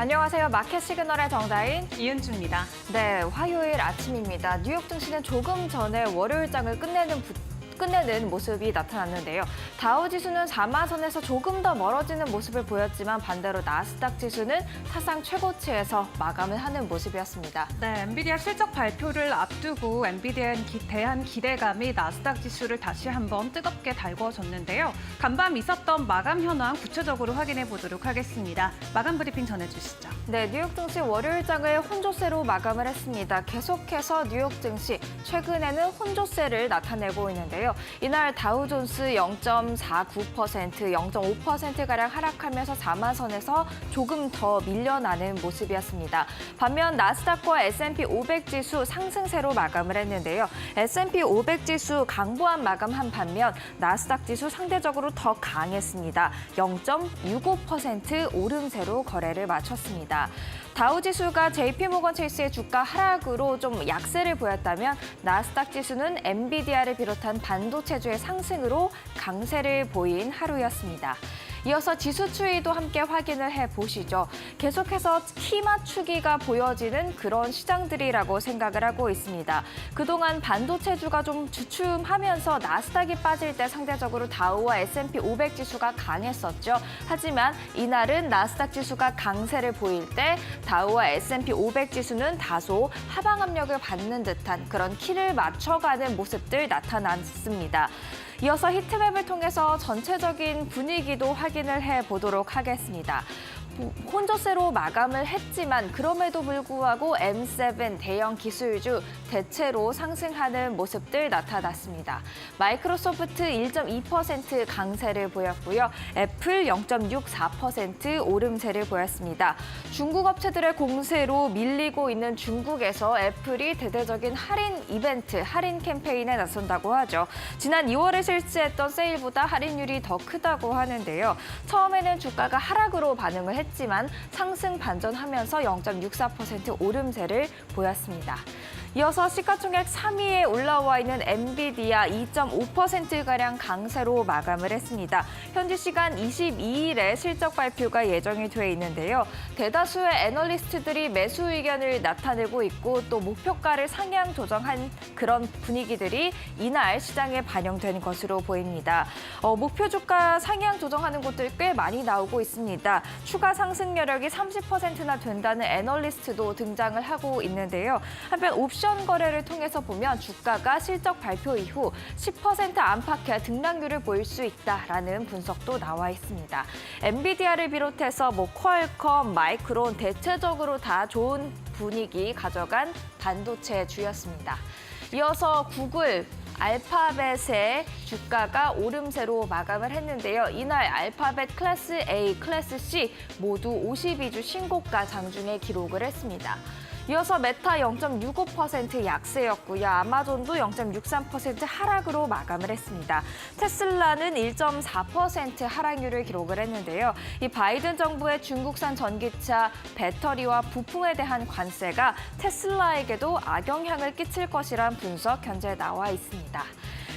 안녕하세요. 마켓 시그널의 정다인, 이은주입니다. 네, 화요일 아침입니다. 뉴욕 증시는 조금 전에 월요일장을 끝내는 모습이 나타났는데요. 다우 지수는 4만 선에서 조금 더 멀어지는 모습을 보였지만 반대로 나스닥 지수는 사상 최고치에서 마감을 하는 모습이었습니다. 네, 엔비디아 실적 발표를 앞두고 엔비디아에 대한 기대감이 나스닥 지수를 다시 한번 뜨겁게 달궈졌는데요. 간밤 있었던 마감 현황 구체적으로 확인해 보도록 하겠습니다. 마감 브리핑 전해주시죠. 네, 뉴욕 증시 월요일장을 혼조세로 마감을 했습니다. 계속해서 뉴욕 증시 최근에는 혼조세를 나타내고 있는데요. 이날 다우존스 0.49%, 0.5%가량 하락하면서 4만 선에서 조금 더 밀려나는 모습이었습니다. 반면 나스닥과 S&P 500 지수 상승세로 마감을 했는데요. S&P 500 지수 강보한 마감한 반면 나스닥 지수 상대적으로 더 강했습니다. 0.65% 오름세로 거래를 마쳤습니다. 다우 지수가 JP모건 체이스의 주가 하락으로 좀 약세를 보였다면 나스닥 지수는 엔비디아를 비롯한 반도체주의 상승으로 강세를 보인 하루였습니다. 이어서 지수 추이도 함께 확인을 해보시죠. 계속해서 키 맞추기가 보여지는 그런 시장들이라고 생각을 하고 있습니다. 그동안 반도체주가 좀 주춤하면서 나스닥이 빠질 때 상대적으로 다우와 S&P 500 지수가 강했었죠. 하지만 이날은 나스닥 지수가 강세를 보일 때 다우와 S&P 500 지수는 다소 하방 압력을 받는 듯한 그런 키를 맞춰가는 모습들 나타났습니다. 이어서 히트맵을 통해서 전체적인 분위기도 확인을 해보도록 하겠습니다. 혼조세로 마감을 했지만 그럼에도 불구하고 M7 대형 기술주 대체로 상승하는 모습들 나타났습니다. 마이크로소프트 1.2% 강세를 보였고요. 애플 0.64% 오름세를 보였습니다. 중국 업체들의 공세로 밀리고 있는 중국에서 애플이 대대적인 할인 이벤트, 할인 캠페인에 나선다고 하죠. 지난 2월에 실시했던 세일보다 할인율이 더 크다고 하는데요. 처음에는 주가가 하락으로 반응을 했지만 상승 반전하면서 0.64% 오름세를 보였습니다. 이어서 시가총액 3위에 올라와 있는 엔비디아 2.5%가량 강세로 마감을 했습니다. 현지 시간 22일에 실적 발표가 예정이 돼 있는데요. 대다수의 애널리스트들이 매수 의견을 나타내고 있고 또 목표가를 상향 조정한 그런 분위기들이 이날 시장에 반영된 것으로 보입니다. 목표 주가 상향 조정하는 곳들 꽤 많이 나오고 있습니다. 추가 상승 여력이 30%나 된다는 애널리스트도 등장을 하고 있는데요. 한편 옵션 거래를 통해서 보면 주가가 실적 발표 이후 10% 안팎의 등락률을 보일 수 있다라는 분석도 나와 있습니다. 엔비디아를 비롯해서 퀄컴, 마이크론 대체적으로 다 좋은 분위기 가져간 반도체 주였습니다. 이어서 구글, 알파벳의 주가가 오름세로 마감을 했는데요. 이날 알파벳 클래스 A, 클래스 C 모두 52주 신고가 장중에 기록을 했습니다. 이어서 메타 0.65% 약세였고요. 아마존도 0.63% 하락으로 마감을 했습니다. 테슬라는 1.4% 하락률을 기록을 했는데요. 이 바이든 정부의 중국산 전기차, 배터리와 부품에 대한 관세가 테슬라에게도 악영향을 끼칠 것이란 분석 현재 나와 있습니다.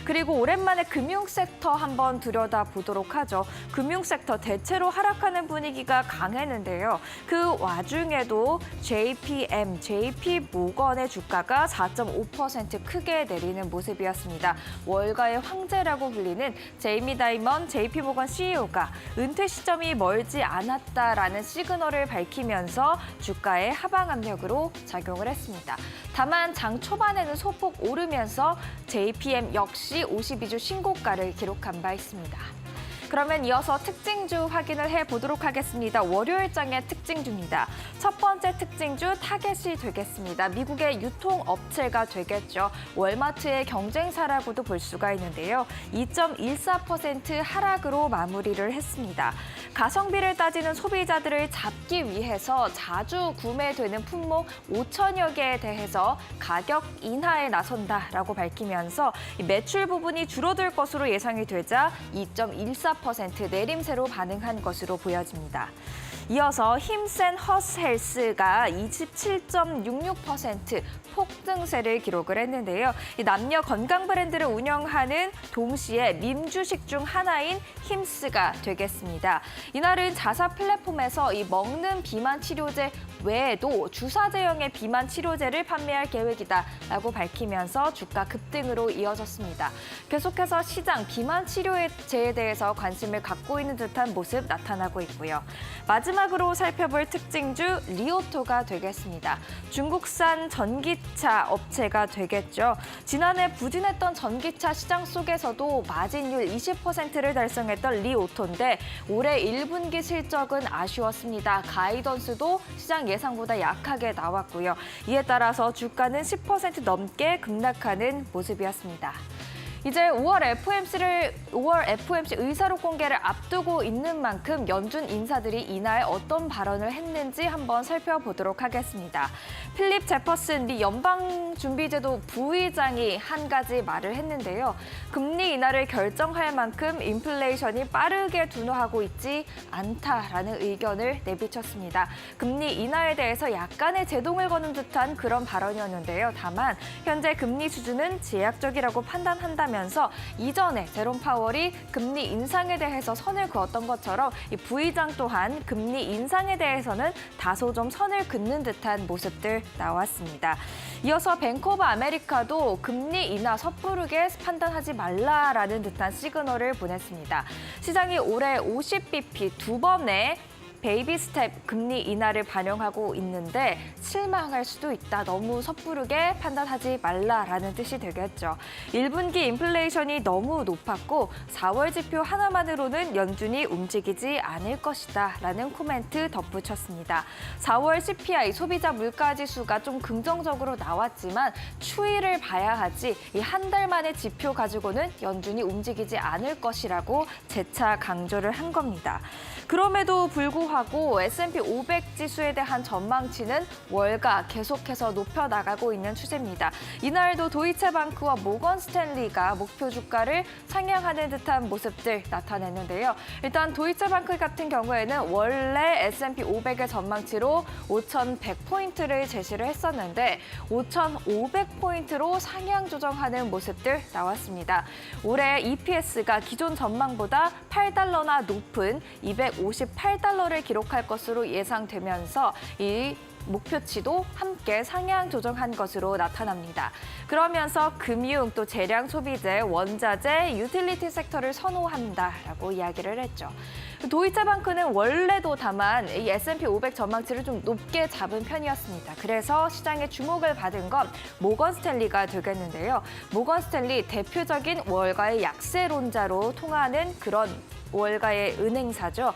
그리고 오랜만에 금융섹터 한번 들여다보도록 하죠. 금융섹터 대체로 하락하는 분위기가 강했는데요. 그 와중에도 JPM, JP모건의 주가가 4.5% 크게 내리는 모습이었습니다. 월가의 황제라고 불리는 제이미 다이먼 JP모건 CEO가 은퇴 시점이 멀지 않았다라는 시그널을 밝히면서 주가의 하방 압력으로 작용을 했습니다. 다만 장 초반에는 소폭 오르면서 JPM 역시 52주 신고가를 기록한 바 있습니다. 그러면 이어서 특징주 확인을 해보도록 하겠습니다. 월요일장의 특징주입니다. 첫 번째 특징주 타겟이 되겠습니다. 미국의 유통업체가 되겠죠. 월마트의 경쟁사라고도 볼 수가 있는데요. 2.14% 하락으로 마무리를 했습니다. 가성비를 따지는 소비자들을 잡기 위해서 자주 구매되는 품목 5천여 개에 대해서 가격 인하에 나선다라고 밝히면서 매출 부분이 줄어들 것으로 예상이 되자 2.14% 14% 내림세로 반응한 것으로 보여집니다. 이어서 힘센 허스헬스가 27.66% 폭등세를 기록을 했는데요. 이 남녀 건강 브랜드를 운영하는 동시에 밈주식 중 하나인 힘스가 되겠습니다. 이날은 자사 플랫폼에서 이 먹는 비만 치료제 외에도 주사제형의 비만 치료제를 판매할 계획이다라고 밝히면서 주가 급등으로 이어졌습니다. 계속해서 시장 비만 치료제에 대해서 관심을 갖고 있는 듯한 모습 나타나고 있고요. 마지막으로 살펴볼 특징주 리오토가 되겠습니다. 중국산 전기차 업체가 되겠죠. 지난해 부진했던 전기차 시장 속에서도 마진율 20%를 달성했던 리오토인데 올해 1분기 실적은 아쉬웠습니다. 가이던스도 시장 예상보다 약하게 나왔고요. 이에 따라서 주가는 10% 넘게 급락하는 모습이었습니다. 이제 5월 FOMC 의사록 공개를 앞두고 있는 만큼 연준 인사들이 이날 어떤 발언을 했는지 한번 살펴보도록 하겠습니다. 필립 제퍼슨 미 연방준비제도 부의장이 한 가지 말을 했는데요. 금리 인하를 결정할 만큼 인플레이션이 빠르게 둔화하고 있지 않다라는 의견을 내비쳤습니다. 금리 인하에 대해서 약간의 제동을 거는 듯한 그런 발언이었는데요. 다만 현재 금리 수준은 제약적이라고 판단한다면 면서 이전에 제롬 파월이 금리 인상에 대해서 선을 그었던 것처럼 이 부의장 또한 금리 인상에 대해서는 다소 좀 선을 긋는 듯한 모습들 나왔습니다. 이어서 뱅크 오브 아메리카도 금리 인하 섣부르게 판단하지 말라라는 듯한 시그널을 보냈습니다. 시장이 올해 50bp 두 번의 베이비 스텝 금리 인하를 반영하고 있는데 실망할 수도 있다. 너무 섣부르게 판단하지 말라라는 뜻이 되겠죠. 1분기 인플레이션이 너무 높았고 4월 지표 하나만으로는 연준이 움직이지 않을 것이다 라는 코멘트 덧붙였습니다. 4월 CPI 소비자 물가지수가 좀 긍정적으로 나왔지만 추이를 봐야 하지 이 한 달 만의 지표 가지고는 연준이 움직이지 않을 것이라고 재차 강조를 한 겁니다. 그럼에도 불구하고 S&P 500 지수에 대한 전망치는 월가 계속해서 높여나가고 있는 추세입니다. 이날도 도이체방크와 모건 스탠리가 목표 주가를 상향하는 듯한 모습들 나타냈는데요. 일단 도이체방크 같은 경우에는 원래 S&P 500의 전망치로 5,100포인트를 제시를 했었는데 5,500포인트로 상향 조정하는 모습들 나왔습니다. 올해 EPS가 기존 전망보다 $8나 높은 258달러를 기록할 것으로 예상되면서 이 목표치도 함께 상향 조정한 것으로 나타납니다. 그러면서 금융, 또 재량 소비재, 원자재, 유틸리티 섹터를 선호한다라고 이야기를 했죠. 도이체방크는 원래도 다만 이 S&P 500 전망치를 좀 높게 잡은 편이었습니다. 그래서 시장의 주목을 받은 건 모건 스탠리가 되겠는데요. 모건 스탠리 대표적인 월가의 약세론자로 통하는 그런 월가의 은행사죠.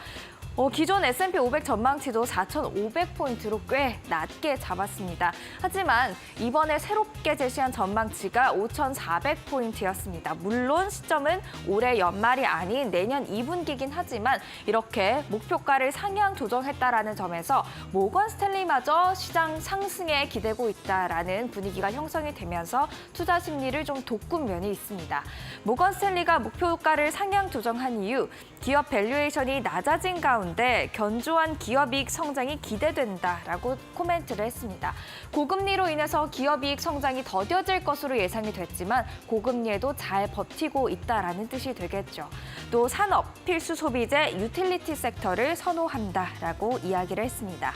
기존 S&P 500 전망치도 4,500포인트로 꽤 낮게 잡았습니다. 하지만 이번에 새롭게 제시한 전망치가 5,400포인트였습니다. 물론 시점은 올해 연말이 아닌 내년 2분기긴 하지만 이렇게 목표가를 상향 조정했다라는 점에서 모건 스탠리마저 시장 상승에 기대고 있다라는 분위기가 형성이 되면서 투자 심리를 좀 돋군 면이 있습니다. 모건 스탠리가 목표가를 상향 조정한 이유, 기업 밸류에이션이 낮아진 가운데 견조한 기업이익 성장이 기대된다라고 코멘트를 했습니다. 고금리로 인해서 기업이익 성장이 더뎌질 것으로 예상이 됐지만 고금리에도 잘 버티고 있다라는 뜻이 되겠죠. 또 산업, 필수 소비재, 유틸리티 섹터를 선호한다라고 이야기를 했습니다.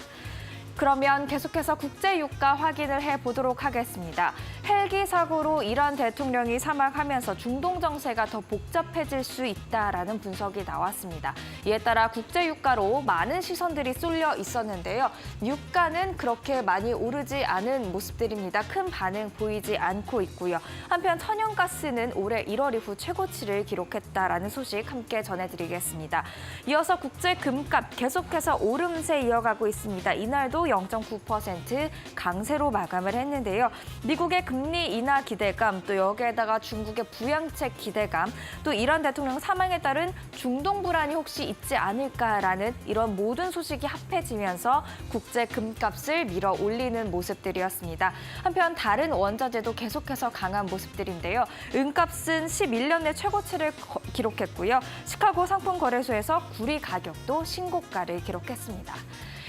그러면 계속해서 국제 유가 확인을 해보도록 하겠습니다. 헬기 사고로 이란 대통령이 사망하면서 중동 정세가 더 복잡해질 수 있다라는 분석이 나왔습니다. 이에 따라 국제 유가로 많은 시선들이 쏠려 있었는데요. 유가는 그렇게 많이 오르지 않은 모습들입니다. 큰 반응 보이지 않고 있고요. 한편 천연가스는 올해 1월 이후 최고치를 기록했다라는 소식 함께 전해드리겠습니다. 이어서 국제 금값 계속해서 오름세 이어가고 있습니다. 이날도 나스닥도 0.9% 강세로 마감을 했는데요. 미국의 금리 인하 기대감, 또 여기에다가 중국의 부양책 기대감, 또 이란 대통령 사망에 따른 중동 불안이 혹시 있지 않을까라는 이런 모든 소식이 합해지면서 국제 금값을 밀어 올리는 모습들이었습니다. 한편 다른 원자재도 계속해서 강한 모습들인데요. 은값은 11년 내 최고치를 기록했고요. 시카고 상품거래소에서 구리 가격도 신고가를 기록했습니다.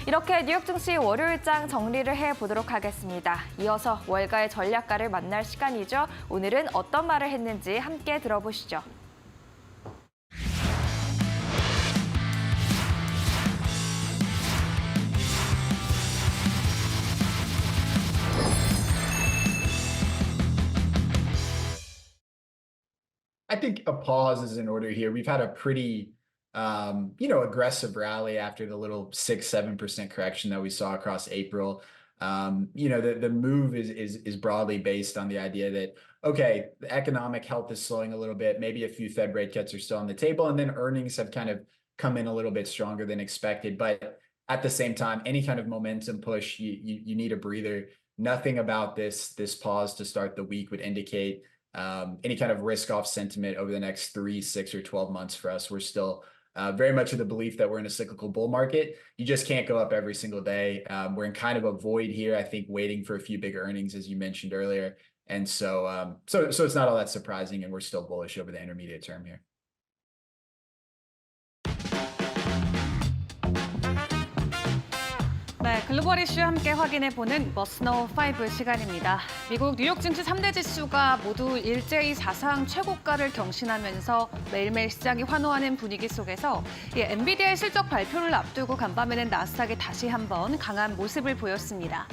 이렇게 뉴욕 증시 월요일장 정리를 해보도록 하겠습니다. 이어서 월가의 전략가를 만날 시간이죠. 오늘은 어떤 말을 했는지 함께 들어보시죠. I think a pause is in order here. We've had a pretty, aggressive rally after the little 6-7% correction that we saw across April. The move is broadly based on the idea that, okay, the economic health is slowing a little bit. Maybe a few Fed rate cuts are still on the table, and then earnings have kind of come in a little bit stronger than expected. But at the same time, any kind of momentum push, you need a breather. Nothing about this pause to start the week would indicate any kind of risk-off sentiment over the next 3, 6, or 12 months for us. We're still very much of the belief that we're in a cyclical bull market. You just can't go up every single day. We're in kind of a void here, I think, waiting for a few big earnings, as you mentioned earlier. And so it's not all that surprising, and we're still bullish over the intermediate term here. 네, 글로벌 이슈 함께 확인해보는 머스너 5 시간입니다. 미국 뉴욕 증시 3대 지수가 모두 일제히 사상 최고가를 경신하면서 매일매일 시장이 환호하는 분위기 속에서 엔비디아의 실적 발표를 앞두고 간밤에는 나스닥이 다시 한번 강한 모습을 보였습니다.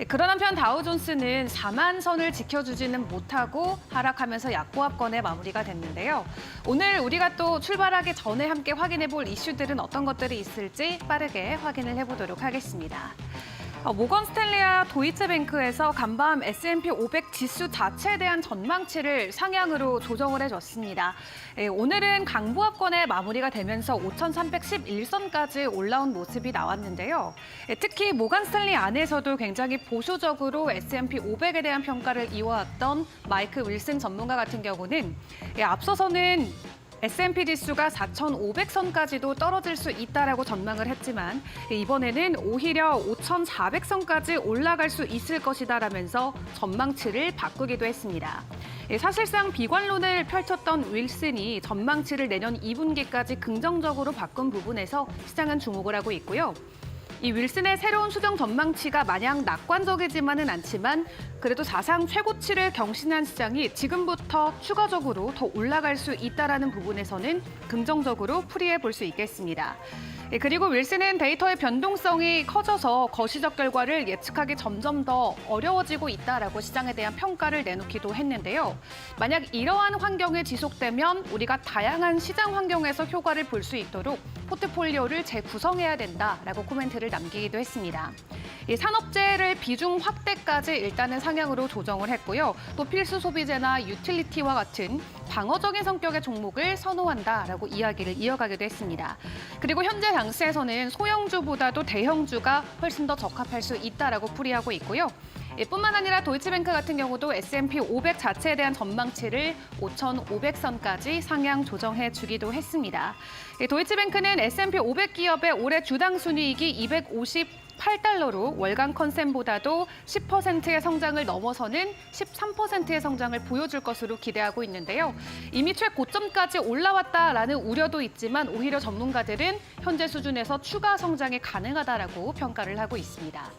그런 한편 다우존스는 4만 선을 지켜주지는 못하고 하락하면서 약보합권에 마무리가 됐는데요. 오늘 우리가 또 출발하기 전에 함께 확인해볼 이슈들은 어떤 것들이 있을지 빠르게 확인을 해보도록 하겠습니다. 모건 스탠리와 도이체뱅크에서 간밤 S&P 500 지수 자체에 대한 전망치를 상향으로 조정을 해줬습니다. 오늘은 강보합권에 마무리가 되면서 5,311선까지 올라온 모습이 나왔는데요. 특히 모건 스탠리 안에서도 굉장히 보수적으로 S&P 500에 대한 평가를 이어왔던 마이크 윌슨 전문가 같은 경우는 앞서서는 S&P 지수가 4,500선까지도 떨어질 수 있다라고 전망을 했지만 이번에는 오히려 5,400선까지 올라갈 수 있을 것이다라면서 전망치를 바꾸기도 했습니다. 사실상 비관론을 펼쳤던 윌슨이 전망치를 내년 2분기까지 긍정적으로 바꾼 부분에서 시장은 주목을 하고 있고요. 이 윌슨의 새로운 수정 전망치가 마냥 낙관적이지만은 않지만 그래도 사상 최고치를 경신한 시장이 지금부터 추가적으로 더 올라갈 수 있다는 부분에서는 긍정적으로 풀이해 볼 수 있겠습니다. 그리고 윌슨은 데이터의 변동성이 커져서 거시적 결과를 예측하기 점점 더 어려워지고 있다라고 시장에 대한 평가를 내놓기도 했는데요. 만약 이러한 환경이 지속되면 우리가 다양한 시장 환경에서 효과를 볼 수 있도록 포트폴리오를 재구성해야 된다라고 코멘트를 남기기도 했습니다. 이 산업재해를 비중 확대까지 일단은 상향으로 조정을 했고요. 또 필수 소비재나 유틸리티와 같은 방어적인 성격의 종목을 선호한다라고 이야기를 이어가기도 했습니다. 그리고 현재 당시에서는 소형주보다도 대형주가 훨씬 더 적합할 수 있다라고 풀이하고 있고요. 뿐만 아니라 도이치뱅크 같은 경우도 S&P 500 자체에 대한 전망치를 5,500선까지 상향 조정해 주기도 했습니다. 도이치뱅크는 S&P 500 기업의 올해 주당 순이익이 258달러로 월간 컨센보다도 10%의 성장을 넘어서는 13%의 성장을 보여줄 것으로 기대하고 있는데요. 이미 최고점까지 올라왔다라는 우려도 있지만 오히려 전문가들은 현재 수준에서 추가 성장이 가능하다라고 평가를 하고 있습니다.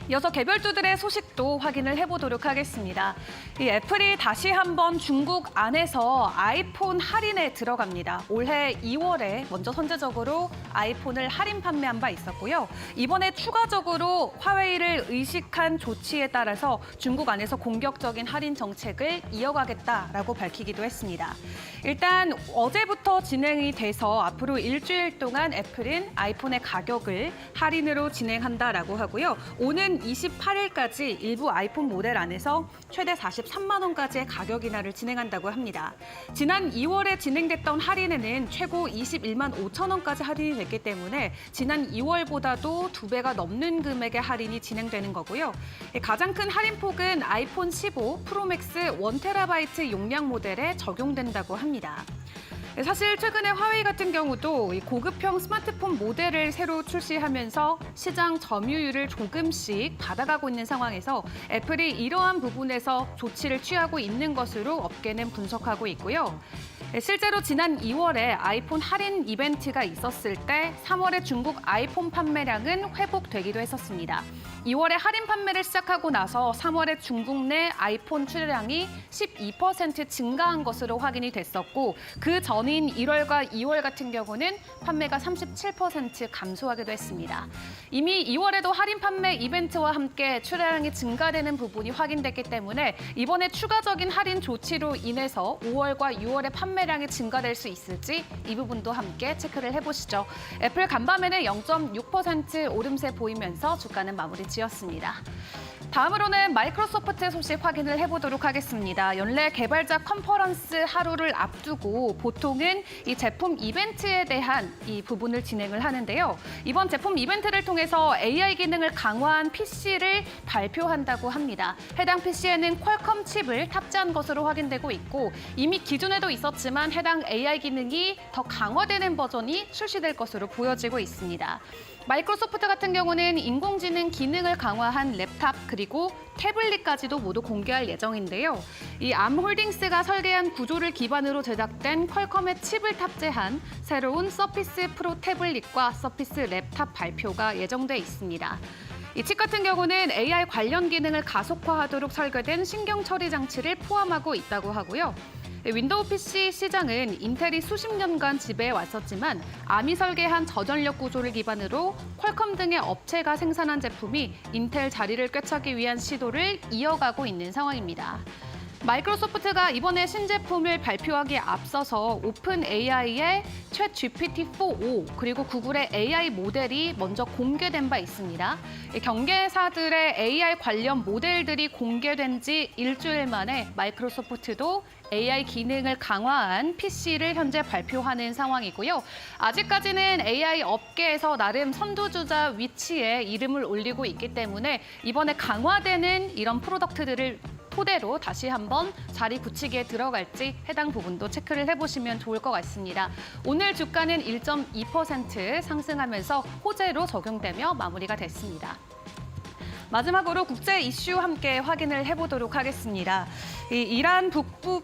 이어서 개별주들의 소식도 확인을 해보도록 하겠습니다. 이 애플이 다시 한번 중국 안에서 아이폰 할인에 들어갑니다. 올해 2월에 먼저 선제적으로 아이폰을 할인 판매한 바 있었고요. 이번에 추가적으로 화웨이를 의식한 조치에 따라서 중국 안에서 공격적인 할인 정책을 이어가겠다라고 밝히기도 했습니다. 일단 어제부터 진행이 돼서 앞으로 일주일 동안 애플은 아이폰의 가격을 할인으로 진행한다라고 하고요. 오는 28일까지 일부 아이폰 모델 안에서 최대 43만 원까지의 가격 인하를 진행한다고 합니다. 지난 2월에 진행됐던 할인에는 최고 21만 5천 원까지 할인이 됐기 때문에 지난 2월보다도 2배가 넘는 금액의 할인이 진행되는 거고요. 가장 큰 할인폭은 아이폰 15 프로맥스 1TB 용량 모델에 적용된다고 합니다. 사실 최근에 화웨이 같은 경우도 이 고급형 스마트폰 모델을 새로 출시하면서 시장 점유율을 조금씩 받아가고 있는 상황에서 애플이 이러한 부분에서 조치를 취하고 있는 것으로 업계는 분석하고 있고요. 실제로 지난 2월에 아이폰 할인 이벤트가 있었을 때 3월에 중국 아이폰 판매량은 회복되기도 했었습니다. 2월에 할인 판매를 시작하고 나서 3월에 중국 내 아이폰 출하량이 12% 증가한 것으로 확인이 됐었고 그 전인 1월과 2월 같은 경우는 판매가 37% 감소하기도 했습니다. 이미 2월에도 할인 판매 이벤트와 함께 출하량이 증가되는 부분이 확인됐기 때문에 이번에 추가적인 할인 조치로 인해서 5월과 6월의 판매량이 증가될 수 있을지 이 부분도 함께 체크를 해보시죠. 애플 간밤에는 0.6% 오름세 보이면서 주가는 마무리 지었습니다. 다음으로는 마이크로소프트 소식 확인을 해보도록 하겠습니다. 연례 개발자 컨퍼런스 하루를 앞두고 보통은 이 제품 이벤트에 대한 이 부분을 진행을 하는데요. 이번 제품 이벤트를 통해서 AI 기능을 강화한 PC를 발표한다고 합니다. 해당 PC에는 퀄컴 칩을 탑재한 것으로 확인되고 있고 이미 기존에도 있었지만 해당 AI 기능이 더 강화되는 버전이 출시될 것으로 보여지고 있습니다. 마이크로소프트 같은 경우는 인공지능 기능을 강화한 랩탑 그리고 태블릿까지도 모두 공개할 예정인데요. 이 암홀딩스가 설계한 구조를 기반으로 제작된 퀄컴의 칩을 탑재한 새로운 서피스 프로 태블릿과 서피스 랩탑 발표가 예정돼 있습니다. 이 칩 같은 경우는 AI 관련 기능을 가속화하도록 설계된 신경 처리 장치를 포함하고 있다고 하고요. 윈도우 PC 시장은 인텔이 수십 년간 지배해 왔었지만 암이 설계한 저전력 구조를 기반으로 퀄컴 등의 업체가 생산한 제품이 인텔 자리를 꿰차기 위한 시도를 이어가고 있는 상황입니다. 마이크로소프트가 이번에 신제품을 발표하기에 앞서서 오픈 AI의 챗 GPT-4o 그리고 구글의 AI 모델이 먼저 공개된 바 있습니다. 경계사들의 AI 관련 모델들이 공개된 지 일주일 만에 마이크로소프트도 AI 기능을 강화한 PC를 현재 발표하는 상황이고요. 아직까지는 AI 업계에서 나름 선두주자 위치에 이름을 올리고 있기 때문에 이번에 강화되는 이런 프로덕트들을 토대로 다시 한번 자리 굳히기에 들어갈지 해당 부분도 체크를 해보시면 좋을 것 같습니다. 오늘 주가는 1.2% 상승하면서 호재로 적용되며 마무리가 됐습니다. 마지막으로 국제 이슈 함께 확인을 해보도록 하겠습니다. 이란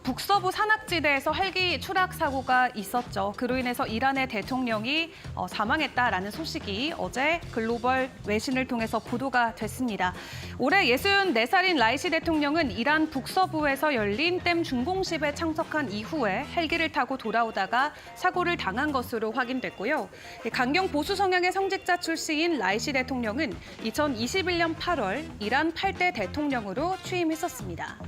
북서부 산악지대에서 헬기 추락 사고가 있었죠. 그로 인해서 이란의 대통령이 사망했다라는 소식이 어제 글로벌 외신을 통해서 보도가 됐습니다. 올해 64살인 라이시 대통령은 이란 북서부에서 열린 댐 준공식에 참석한 이후에 헬기를 타고 돌아오다가 사고를 당한 것으로 확인됐고요. 강경 보수 성향의 성직자 출신인 라이시 대통령은 2021년 8월 이란 8대 대통령으로 취임했었습니다.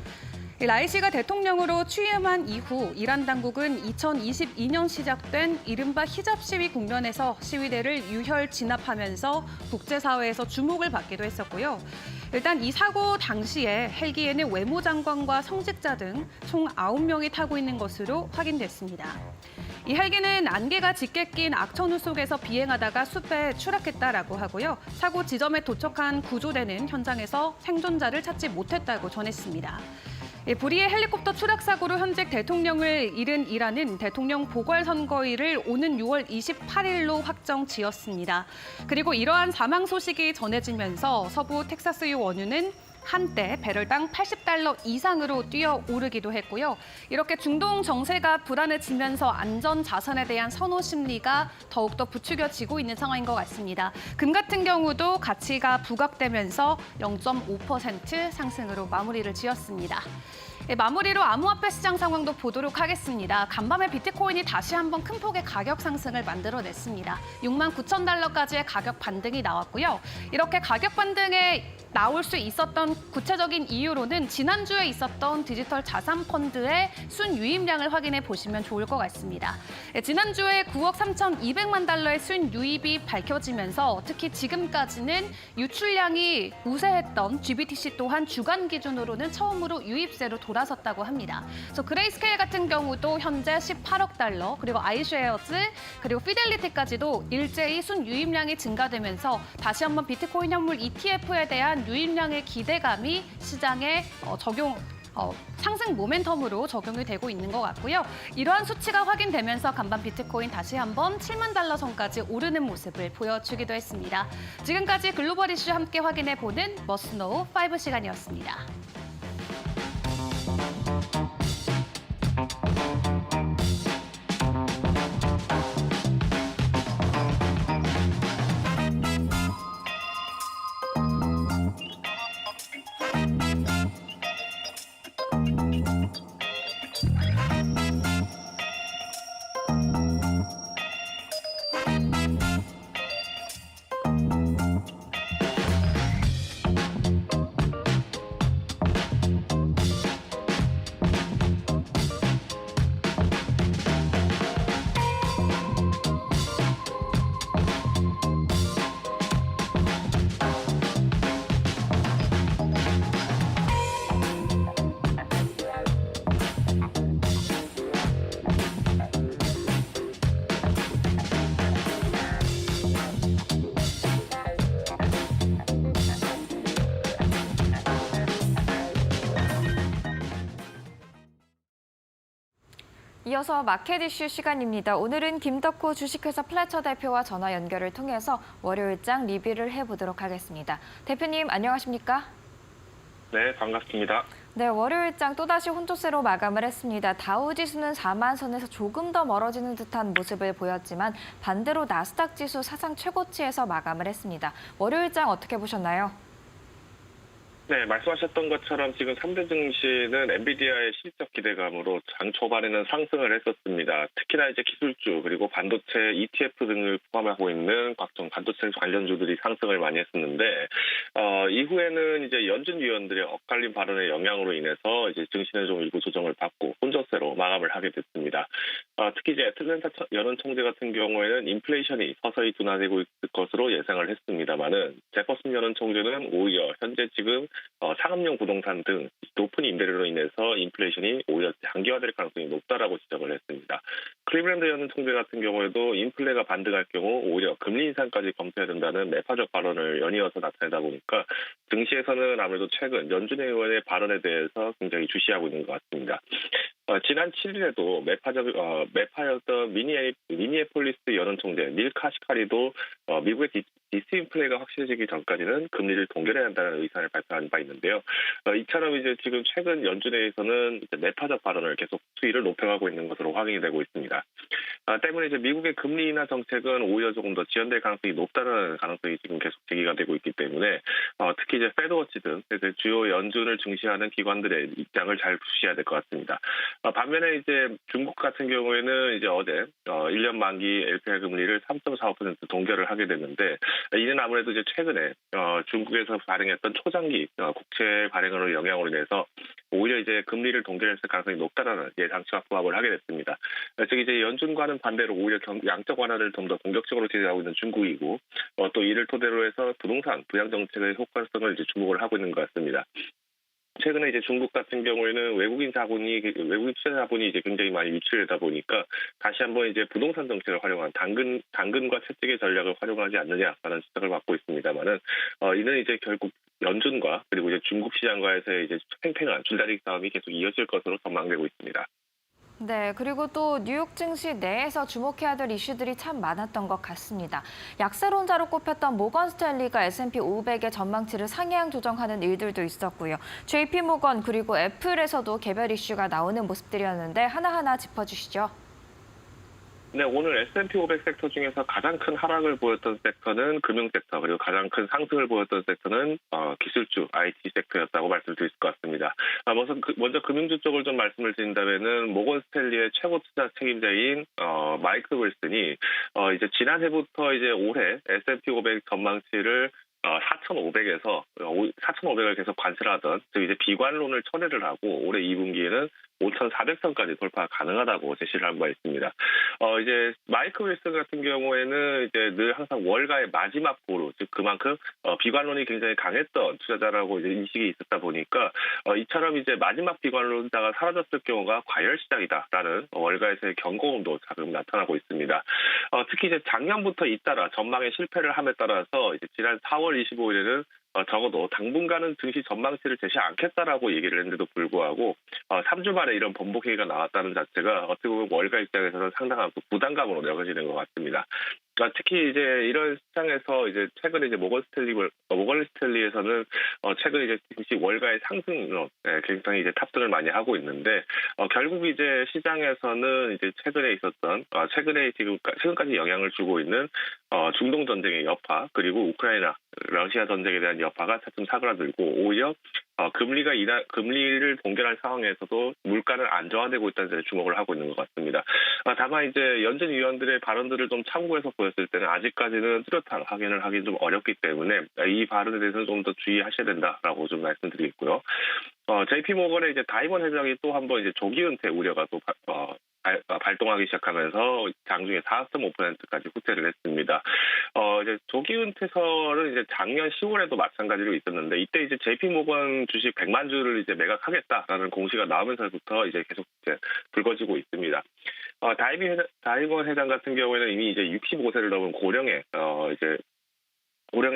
라이시가 대통령으로 취임한 이후 이란 당국은 2022년 시작된 이른바 히잡 시위 국면에서 시위대를 유혈 진압하면서 국제사회에서 주목을 받기도 했었고요. 일단 이 사고 당시에 헬기에는 외무장관과 성직자 등 총 9명이 타고 있는 것으로 확인됐습니다. 이 헬기는 안개가 짙게 낀 악천후 속에서 비행하다가 숲에 추락했다라고 하고요. 사고 지점에 도착한 구조대는 현장에서 생존자를 찾지 못했다고 전했습니다. 불의의 헬리콥터 추락 사고로 현직 대통령을 잃은 이란은 대통령 보궐선거일을 오는 6월 28일로 확정 지었습니다. 그리고 이러한 사망 소식이 전해지면서 서부 텍사스주 원유는 한때 배럴당 $80 이상으로 뛰어오르기도 했고요. 이렇게 중동 정세가 불안해지면서 안전 자산에 대한 선호 심리가 더욱더 부추겨지고 있는 상황인 것 같습니다. 금 같은 경우도 가치가 부각되면서 0.5% 상승으로 마무리를 지었습니다. 마무리로 암호화폐 시장 상황도 보도록 하겠습니다. 간밤에 비트코인이 다시 한번 큰 폭의 가격 상승을 만들어냈습니다. 69,000달러까지의 가격 반등이 나왔고요. 이렇게 가격 반등에 나올 수 있었던 구체적인 이유로는 지난주에 있었던 디지털 자산 펀드의 순유입량을 확인해 보시면 좋을 것 같습니다. 지난주에 9억 3,200만 달러의 순유입이 밝혀지면서 특히 지금까지는 유출량이 우세했던 GBTC 또한 주간 기준으로는 처음으로 유입세로 돌아섰다고 합니다. 그래서 그레이스케일 같은 경우도 현재 18억 달러, 그리고 아이쉐어즈, 그리고 피델리티까지도 일제히 순유입량이 증가되면서 다시 한번 비트코인 현물 ETF에 대한 유입량의 기대감이 시장에 상승 모멘텀으로 적용이 되고 있는 것 같고요. 이러한 수치가 확인되면서 간밤 비트코인 다시 한번 7만 달러 선까지 오르는 모습을 보여주기도 했습니다. 지금까지 글로벌 이슈 함께 확인해보는 머스노우 5 시간이었습니다. 이어서 마켓 이슈 시간입니다. 오늘은 김덕호 주식회사 플래처 대표와 전화 연결을 통해서 월요일장 리뷰를 해보도록 하겠습니다. 대표님 안녕하십니까? 네, 반갑습니다. 네, 월요일장 또다시 혼조세로 마감을 했습니다. 다우지수는 4만 선에서 조금 더 멀어지는 듯한 모습을 보였지만 반대로 나스닥 지수 사상 최고치에서 마감을 했습니다. 월요일장 어떻게 보셨나요? 네, 말씀하셨던 것처럼 지금 3대 증시는 엔비디아의 실적 기대감으로 장 초반에는 상승을 했었습니다. 특히나 이제 기술주 그리고 반도체 ETF 등을 포함하고 있는 각종 반도체 관련주들이 상승을 많이 했었는데 이후에는 이제 연준 위원들의 엇갈린 발언의 영향으로 인해서 이제 증시는 좀 일부 조정을 받고 혼조세로 마감을 하게 됐습니다. 특히 이제 애틀랜타 연은 총재 같은 경우에는 인플레이션이 서서히 둔화되고 있을 것으로 예상을 했습니다만은 제퍼슨 연은 총재는 오히려 현재 지금 상업용 부동산 등 높은 임대료로 인해서 인플레이션이 오히려 장기화될 가능성이 높다라고 지적을 했습니다. 클리블랜드 연은 총재 같은 경우에도 인플레가 반등할 경우 오히려 금리 인상까지 검토해야 된다는 매파적 발언을 연이어서 나타내다 보니까 증시에서는 아무래도 최근 연준의 의원의 발언에 대해서 굉장히 주시하고 있는 것 같습니다. 지난 7일에도 매파였던 미니애폴리스 연은 총재 닐 카시카리도 미국의 디스인플레이가 확실해지기 전까지는 금리를 동결해야 한다는 의사를 발표한 바 있는데요. 이처럼 이제 지금 최근 연준회에서는 이제 매파적 발언을 계속 수위를 높여가고 있는 것으로 확인이 되고 있습니다. 때문에 이제 미국의 금리 인하 정책은 오히려 조금 더 지연될 가능성이 높다는 가능성이 지금 계속 제기가 되고 있기 때문에 특히 이제 패드워치 등 주요 연준을 중시하는 기관들의 입장을 잘 주시해야 될 것 같습니다. 반면에 이제 중국 같은 경우에는 이제 어제 1년 만기 LPR 금리를 3.45% 동결을 하게 됐는데 이는 아무래도 이제 최근에 중국에서 발행했던 초장기 국채 발행으로 영향으로 인해서 오히려 이제 금리를 동결했을 가능성이 높다라는 예상치와 부합을 하게 됐습니다. 즉 이제 연준과는 반대로 오히려 양적 완화를 좀 더 공격적으로 제시하고 있는 중국이고 또 이를 토대로 해서 부동산 부양 정책의 효과성을 이제 주목을 하고 있는 것 같습니다. 최근에 이제 중국 같은 경우에는 외국인 투자 자본이 이제 굉장히 많이 유출되다 보니까 다시 한번 이제 부동산 정책을 활용한 당근과 채찍의 전략을 활용하지 않느냐라는 지적을 받고 있습니다만은 이는 이제 결국 연준과 그리고 이제 중국 시장과에서의 이제 팽팽한 줄다리기 싸움이 계속 이어질 것으로 전망되고 있습니다. 네, 그리고 또 뉴욕 증시 내에서 주목해야 될 이슈들이 참 많았던 것 같습니다. 약세론자로 꼽혔던 모건 스탠리가 S&P 500의 전망치를 상향 조정하는 일들도 있었고요. JP 모건 그리고 애플에서도 개별 이슈가 나오는 모습들이었는데 하나하나 짚어주시죠. 네, 오늘 S&P 500 섹터 중에서 가장 큰 하락을 보였던 섹터는 금융 섹터, 그리고 가장 큰 상승을 보였던 섹터는 기술주, IT 섹터였다고 말씀드릴 수 있을 것 같습니다. 먼저 금융주 쪽을 좀 말씀을 드린다면은 모건 스탠리의 최고 투자 책임자인 마이클 윌슨이 이제 지난해부터 이제 올해 S&P 500 전망치를 4,500을 계속 관찰하던, 즉 이제 비관론을 철회를 하고 올해 2분기에는 5,400선까지 돌파가 가능하다고 제시를 한 바 있습니다. 이제 마이클 윌슨 같은 경우에는 이제 늘 항상 월가의 마지막 보루, 즉 그만큼 비관론이 굉장히 강했던 투자자라고 이제 인식이 있었다 보니까 이처럼 이제 마지막 비관론자가 사라졌을 경우가 과열 시장이다라는 월가에서의 경고음도 자금 나타나고 있습니다. 특히 이제 작년부터 잇따라 전망의 실패를 함에 따라서 이제 지난 4월 25일에는 적어도 당분간은 증시 전망치를 제시 않겠다라고 얘기를 했는데도 불구하고 3주 만에 이런 번복 얘기가 나왔다는 자체가 어떻게 보면 월가 입장에서는 상당한 부담감으로 여겨지는 것 같습니다. 특히 이제 이런 시장에서 이제 최근에 이제 모건 스탠리에서는 최근 이제 증시 월가의 상승으로 굉장히 이제 탑승을 많이 하고 있는데 결국 이제 시장에서는 이제 최근에 지금까지 영향을 주고 있는 중동 전쟁의 여파, 그리고 우크라이나 러시아 전쟁에 대한 여파가 차츰 사그라들고 오히려 금리를 동결할 상황에서도 물가는 안정화되고 있다는 점에 주목을 하고 있는 것 같습니다. 다만 이제 연준 위원들의 발언들을 좀 참고해서 보였을 때는 아직까지는 뚜렷한 확인을 하기 좀 어렵기 때문에 이 발언에 대해서는 좀 더 주의하셔야 된다라고 좀 말씀드리겠고요. JP 모건의 이제 다이먼 회장이 또 한 번 이제 조기 은퇴 우려가 또 발동하기 시작하면서 장중에 4.5%까지 후퇴를 했습니다. 이제 조기 은퇴설은 이제 작년 10월에도 마찬가지로 있었는데 이때 이제 JP 모건 주식 100만 주를 이제 매각하겠다라는 공시가 나오면서부터 이제 계속 이제 불거지고 있습니다. 다이먼 회장 같은 경우에는 이미 이제 65세를 넘은 고령의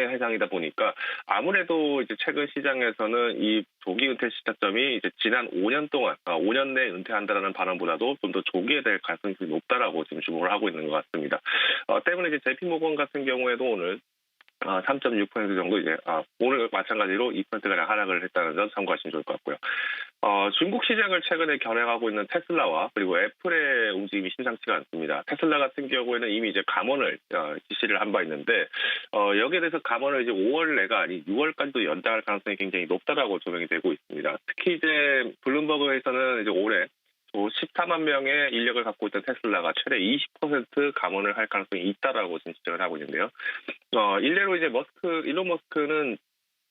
회장이다 보니까 아무래도 이제 최근 시장에서는 이 조기 은퇴 시점이 이제 지난 5년 내에 은퇴한다라는 발언보다도 좀 더 조기에 대해 가능성이 높다라고 지금 주목을 하고 있는 것 같습니다. 때문에 이제 JP 모건 같은 경우에도 오늘 3.6% 정도 이제 오늘 마찬가지로 2%가량 하락을 했다는 점 참고하시면 좋을 것 같고요. 중국 시장을 최근에 겨냥하고 있는 테슬라와 그리고 애플의 움직임이 심상치가 않습니다. 테슬라 같은 경우에는 이미 이제 감원을 지시를 한 바 있는데 여기에 대해서 감원을 이제 5월 내가 아닌 6월까지도 연장할 가능성이 굉장히 높다라고 조명이 되고 있습니다. 특히 이제 블룸버그에서는 이제 올해 14만 명의 인력을 갖고 있던 테슬라가 최대 20% 감원을 할 가능성이 있다라고 지금 지적을 하고 있는데요. 일례로 이제 일론 머스크는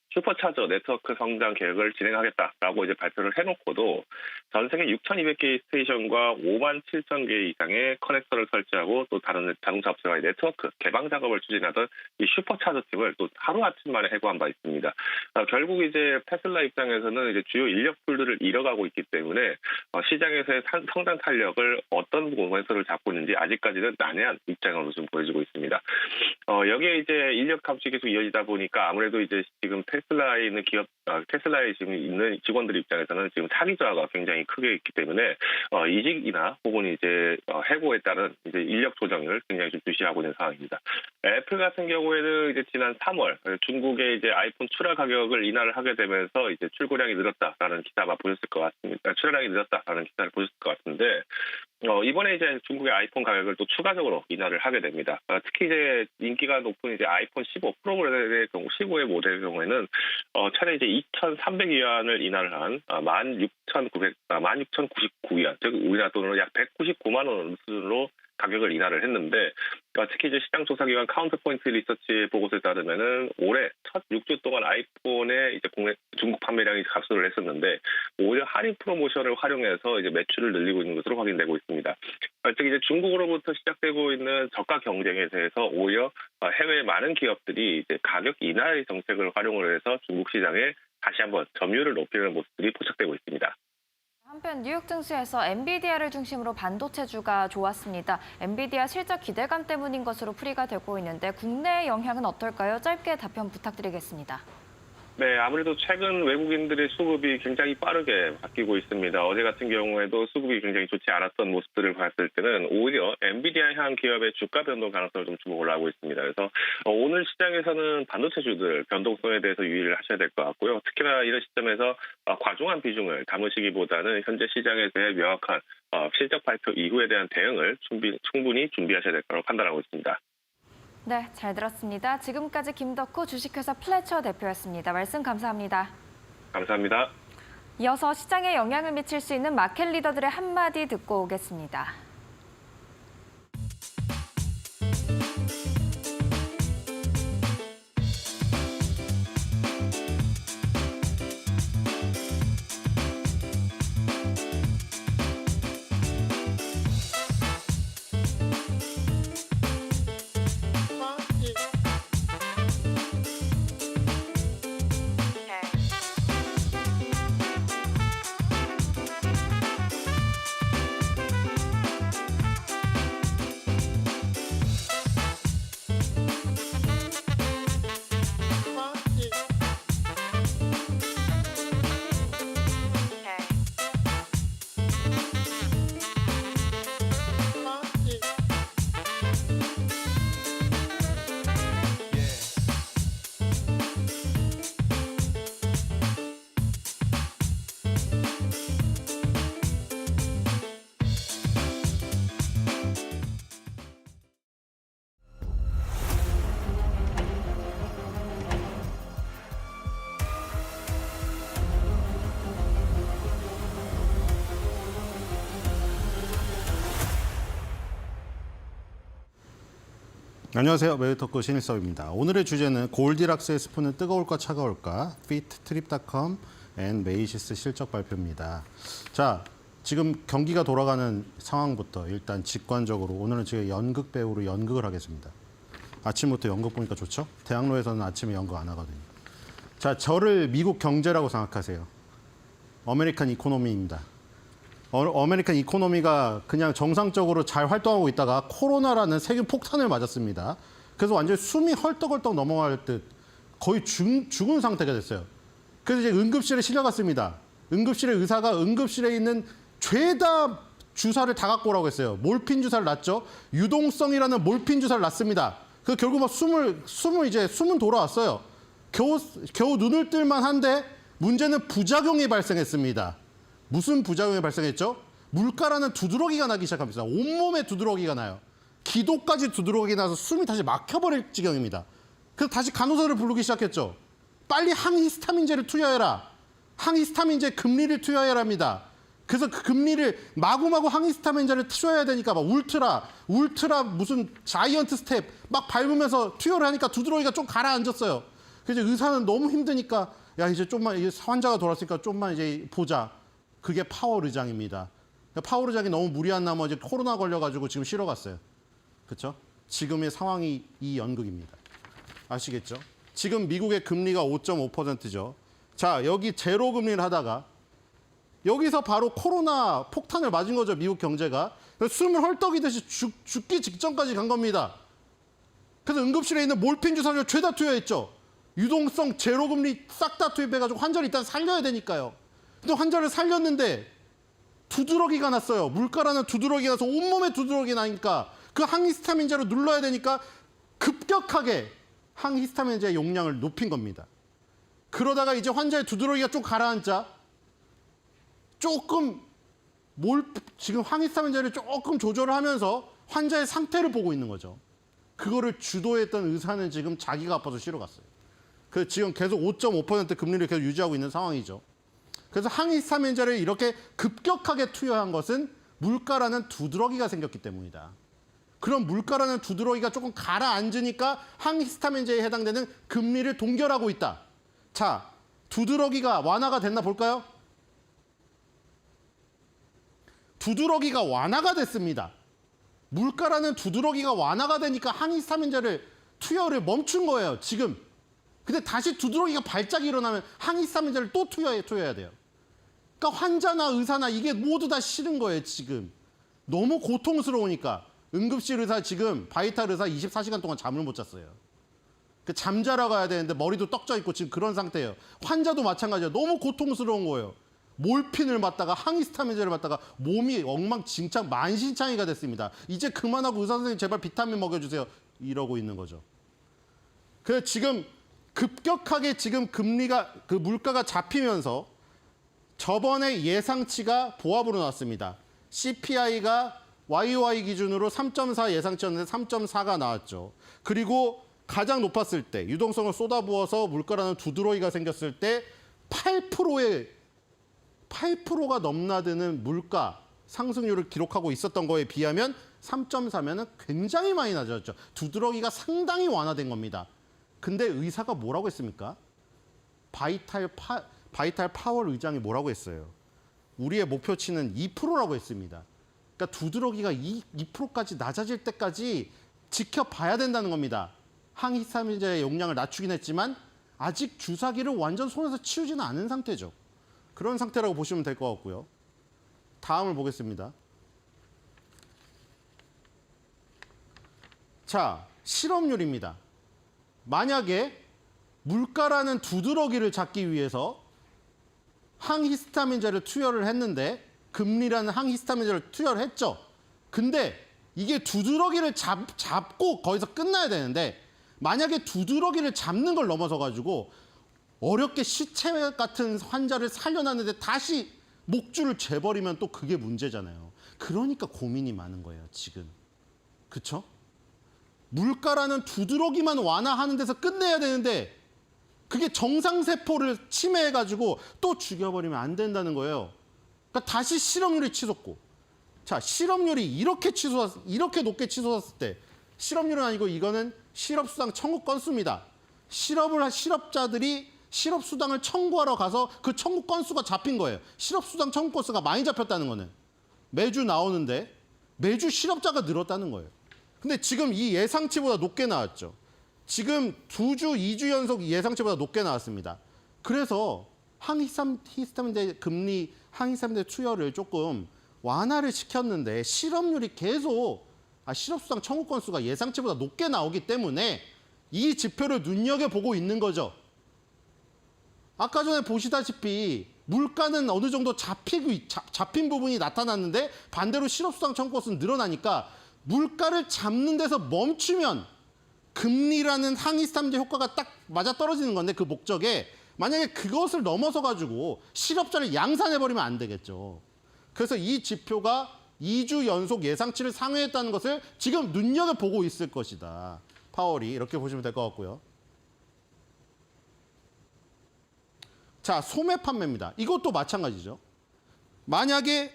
슈퍼차저 네트워크 성장 계획을 진행하겠다라고 이제 발표를 해놓고도 전 세계 6,200개의 스테이션과 5만 7천 개 이상의 커넥터를 설치하고 또 다른 자동차 업체와의 네트워크 개방 작업을 추진하던 이 슈퍼차저 팀을 또 하루아침 만에 해고한 바 있습니다. 결국 이제 테슬라 입장에서는 이제 주요 인력 풀들을 잃어가고 있기 때문에 시장에서의 성장 탄력을 어떤 공간에서를 잡고 있는지 아직까지는 난해한 입장으로 좀 보여지고 있습니다. 여기에 이제 인력 감축이 계속 이어지다 보니까 아무래도 이제 지금 테슬라에 지금 있는 직원들 입장에서는 지금 사기 저하가 굉장히 크게 있기 때문에 이직이나 혹은 이제 해고에 따른 이제 인력 조정을 굉장히 좀 주시하고 있는 상황입니다. 애플 같은 경우에는 이제 지난 3월 중국의 이제 아이폰 출하 가격을 인하를 하게 되면서 이제 출고량이 늘었다라는 기사가 보셨을 것 같습니다. 출하량이 늘었다라는 기사를 보셨을 것 같은데 이번에 이제 중국의 아이폰 가격을 또 추가적으로 인하를 하게 됩니다. 특히 이제 인기가 높은 이제 아이폰 15 프로 모델의 경우 15의 모델의 경우에는 최대 이제 2,300위안을 인하를 한 16,099위안, 즉 우리나라 돈으로 약 199만 원 수준으로 가격을 인하를 했는데 특히 이제 시장 조사기관 카운터포인트 리서치 보고서에 따르면은 올해 첫 6주 동안 아이폰의 이제 중국 판매량이 감소를 했었는데 오히려 할인 프로모션을 활용해서 이제 매출을 늘리고 있는 것으로 확인되고 있습니다. 즉 이제 중국으로부터 시작되고 있는 저가 경쟁에 대해서 오히려 해외의 많은 기업들이 이제 가격 인하의 정책을 활용을 해서 중국 시장에 다시 한번 점유율을 높이는 모습들이 포착되고 있습니다. 한편 뉴욕 증시에서 엔비디아를 중심으로 반도체주가 좋았습니다. 엔비디아 실적 기대감 때문인 것으로 풀이가 되고 있는데 국내의 영향은 어떨까요? 짧게 답변 부탁드리겠습니다. 네, 아무래도 최근 외국인들의 수급이 굉장히 빠르게 바뀌고 있습니다. 어제 같은 경우에도 수급이 굉장히 좋지 않았던 모습들을 봤을 때는 오히려 엔비디아 향 기업의 주가 변동 가능성을 좀 주목을 하고 있습니다. 그래서 오늘 시장에서는 반도체주들 변동성에 대해서 유의를 하셔야 될 것 같고요. 특히나 이런 시점에서 과중한 비중을 담으시기보다는 현재 시장에서의 명확한 실적 발표 이후에 대한 대응을 충분히 준비하셔야 될 거라고 판단하고 있습니다. 네, 잘 들었습니다. 지금까지 김덕후 주식회사 플래처 대표였습니다. 말씀 감사합니다. 감사합니다. 이어서 시장에 영향을 미칠 수 있는 마켓 리더들의 한마디 듣고 오겠습니다. 안녕하세요. 메이터크 신일섭입니다. 오늘의 주제는 골디락스의 스푼은 뜨거울까 차가울까? 피트, 트립닷컴 앤 메이시스 실적 발표입니다. 자, 지금 경기가 돌아가는 상황부터 일단 직관적으로 오늘은 제가 연극 배우로 연극을 하겠습니다. 아침부터 연극 보니까 좋죠? 대학로에서는 아침에 연극 안 하거든요. 자, 저를 미국 경제라고 생각하세요. 아메리칸 이코노미입니다. 아메리칸 이코노미가 그냥 정상적으로 잘 활동하고 있다가 코로나라는 세계 폭탄을 맞았습니다. 그래서 완전히 숨이 헐떡헐떡 넘어갈 듯 거의 죽은 상태가 됐어요. 그래서 이제 응급실에 실려갔습니다. 응급실의 의사가 응급실에 있는 죄다 주사를 다 갖고 오라고 했어요. 몰핀 주사를 놨죠. 유동성이라는 몰핀 주사를 놨습니다. 그 결국 막 숨은 돌아왔어요. 겨우 눈을 뜰만 한데 문제는 부작용이 발생했습니다. 무슨 부작용이 발생했죠? 물가라는 두드러기가 나기 시작합니다. 온몸에 두드러기가 나요. 기도까지 두드러기 나서 숨이 다시 막혀버릴 지경입니다. 그래서 다시 간호사를 부르기 시작했죠. 빨리 항히스타민제를 투여해라. 항히스타민제 금리를 투여해야 합니다. 그래서 그 금리를 마구마구 항히스타민제를 투여해야 되니까 막 울트라 무슨 자이언트 스텝 막 밟으면서 투여를 하니까 두드러기가 좀 가라앉았어요. 그래서 의사는 너무 힘드니까 야 이제 좀만 이제 환자가 돌아왔으니까 좀만 이제 보자. 그게 파월 의장입니다. 파월 의장이 너무 무리한 나머지 코로나 걸려가지고 지금 쉬러 갔어요. 그렇죠? 지금의 상황이 이 연극입니다. 아시겠죠? 지금 미국의 금리가 5.5%죠. 자, 여기 제로 금리를 하다가 여기서 바로 코로나 폭탄을 맞은 거죠. 미국 경제가. 숨을 헐떡이듯이 죽기 직전까지 간 겁니다. 그래서 응급실에 있는 몰핀 주사를 죄다 투여했죠. 유동성 제로 금리 싹 다 투입해가지고 환자를 일단 살려야 되니까요. 근데 환자를 살렸는데 두드러기가 났어요. 물가라는 두드러기가 나서 온몸에 두드러기 나니까 그 항히스타민제로 눌러야 되니까 급격하게 항히스타민제의 용량을 높인 겁니다. 그러다가 이제 환자의 두드러기가 좀 가라앉자 조금 지금 항히스타민제를 조금 조절을 하면서 환자의 상태를 보고 있는 거죠. 그거를 주도했던 의사는 지금 자기가 아파서 쉬러 갔어요. 그래서 지금 계속 5.5% 금리를 계속 유지하고 있는 상황이죠. 그래서 항히스타민제를 이렇게 급격하게 투여한 것은 물가라는 두드러기가 생겼기 때문이다. 그럼 물가라는 두드러기가 조금 가라앉으니까 항히스타민제에 해당되는 금리를 동결하고 있다. 자, 두드러기가 완화가 됐나 볼까요? 두드러기가 완화가 됐습니다. 물가라는 두드러기가 완화가 되니까 항히스타민제를 투여를 멈춘 거예요, 지금. 근데 다시 두드러기가 발작이 일어나면 항히스타민제를 또 투여해야 돼요. 그러니까 환자나 의사나 이게 모두 다 싫은 거예요, 지금. 너무 고통스러우니까. 응급실 의사 지금 바이탈 의사 24시간 동안 잠을 못 잤어요. 그 잠자러 가야 되는데 머리도 떡져 있고 지금 그런 상태예요. 환자도 마찬가지예요. 너무 고통스러운 거예요. 몰핀을 맞다가 항히스타민제를 맞다가 몸이 엉망진창 만신창이가 됐습니다. 이제 그만하고 의사 선생님 제발 비타민 먹여주세요. 이러고 있는 거죠. 그래서 지금 급격하게 지금 금리가 그 물가가 잡히면서 저번에 예상치가 보합으로 나왔습니다. CPI가 YOY 기준으로 3.4 예상치였는데 3.4가 나왔죠. 그리고 가장 높았을 때 유동성을 쏟아부어서 물가라는 두드러기가 생겼을 때 8%가 넘나드는 물가 상승률을 기록하고 있었던 거에 비하면 3.4면은 굉장히 많이 낮아졌죠. 두드러기가 상당히 완화된 겁니다. 근데 의사가 뭐라고 했습니까? 바이탈 파월 의장이 뭐라고 했어요? 우리의 목표치는 2%라고 했습니다. 그러니까 두드러기가 2%까지 낮아질 때까지 지켜봐야 된다는 겁니다. 항히스타민제의 용량을 낮추긴 했지만 아직 주사기를 완전 손에서 치우지는 않은 상태죠. 그런 상태라고 보시면 될 것 같고요. 다음을 보겠습니다. 자, 실업률입니다. 만약에 물가라는 두드러기를 잡기 위해서 항히스타민제를 투여를 했는데 금리라는 항히스타민제를 투여를 했죠. 근데 이게 두드러기를 잡고 거기서 끝나야 되는데 만약에 두드러기를 잡는 걸 넘어서 가지고 어렵게 시체 같은 환자를 살려놨는데 다시 목줄을 재버리면 또 그게 문제잖아요. 그러니까 고민이 많은 거예요, 지금. 그쵸? 물가라는 두드러기만 완화하는 데서 끝내야 되는데 그게 정상세포를 침해해가지고 또 죽여버리면 안 된다는 거예요. 그러니까 다시 실업률이 치솟고. 자, 실업률이 이렇게 높게 치솟았을 때 실업률은 아니고 이거는 실업수당 청구 건수입니다. 실업을 한 실업자들이 실업수당을 청구하러 가서 그 청구 건수가 잡힌 거예요. 실업수당 청구 건수가 많이 잡혔다는 거는. 매주 나오는데 매주 실업자가 늘었다는 거예요. 근데 지금 이 예상치보다 높게 나왔죠. 지금 2주 연속 예상치보다 높게 나왔습니다. 그래서 항히스타민제 금리, 항히스타민제 투여를 조금 완화를 시켰는데 실업률이 계속 실업수당 청구 건수가 예상치보다 높게 나오기 때문에 이 지표를 눈여겨보고 있는 거죠. 아까 전에 보시다시피 물가는 어느 정도 잡힌 부분이 나타났는데 반대로 실업수당 청구 건수는 늘어나니까 물가를 잡는 데서 멈추면 금리라는 항히스타민제 효과가 딱 맞아떨어지는 건데 그 목적에 만약에 그것을 넘어서 가지고 실업자를 양산해버리면 안 되겠죠. 그래서 이 지표가 2주 연속 예상치를 상회했다는 것을 지금 눈여겨보고 있을 것이다. 파월이 이렇게 보시면 될 것 같고요. 자, 소매 판매입니다. 이것도 마찬가지죠. 만약에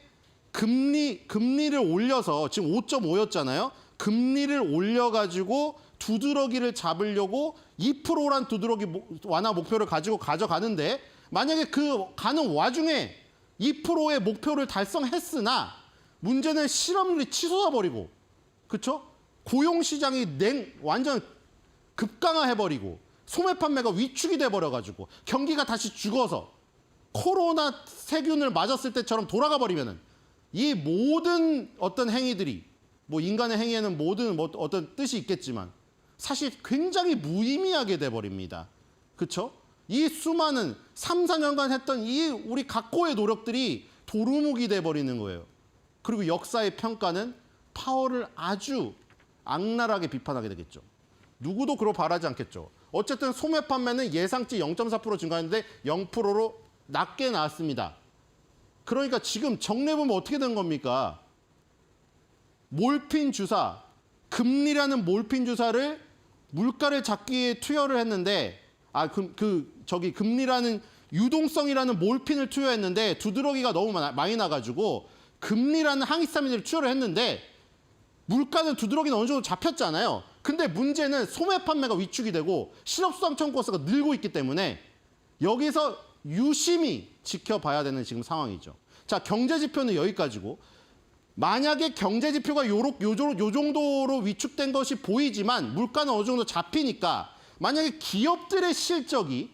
금리를 올려서 지금 5.5였잖아요. 금리를 올려가지고 두드러기를 잡으려고 2%란 두드러기 완화 목표를 가지고 가져가는데 만약에 그 가는 와중에 2%의 목표를 달성했으나 문제는 실업률이 치솟아버리고 그렇죠? 고용시장이 완전 급강화해버리고 소매 판매가 위축이 돼버려가지고 경기가 다시 죽어서 코로나 세균을 맞았을 때처럼 돌아가 버리면은 이 모든 어떤 행위들이 뭐 인간의 행위에는 모든 뭐 어떤 뜻이 있겠지만 사실 굉장히 무의미하게 돼버립니다. 그렇죠? 이 수많은 3, 4년간 했던 이 우리 각고의 노력들이 도루묵이 돼버리는 거예요. 그리고 역사의 평가는 파월을 아주 악랄하게 비판하게 되겠죠. 누구도 그러고 바라지 않겠죠. 어쨌든 소매 판매는 예상치 0.4% 증가했는데 0%로 낮게 나왔습니다. 그러니까 지금 정리해보면 어떻게 된 겁니까? 몰핀 주사, 금리라는 몰핀 주사를 물가를 잡기 위해 투여를 했는데 금리라는 유동성이라는 몰핀을 투여했는데 두드러기가 너무 많이 나가지고 금리라는 항히스타민을 투여를 했는데 물가는 두드러기는 어느 정도 잡혔잖아요. 근데 문제는 소매 판매가 위축이 되고 실업수당 청구 건수가 늘고 있기 때문에 여기서 유심히 지켜봐야 되는 지금 상황이죠. 자, 경제지표는 여기까지고 만약에 경제지표가 요 정도로 위축된 것이 보이지만 물가는 어느 정도 잡히니까 만약에 기업들의 실적이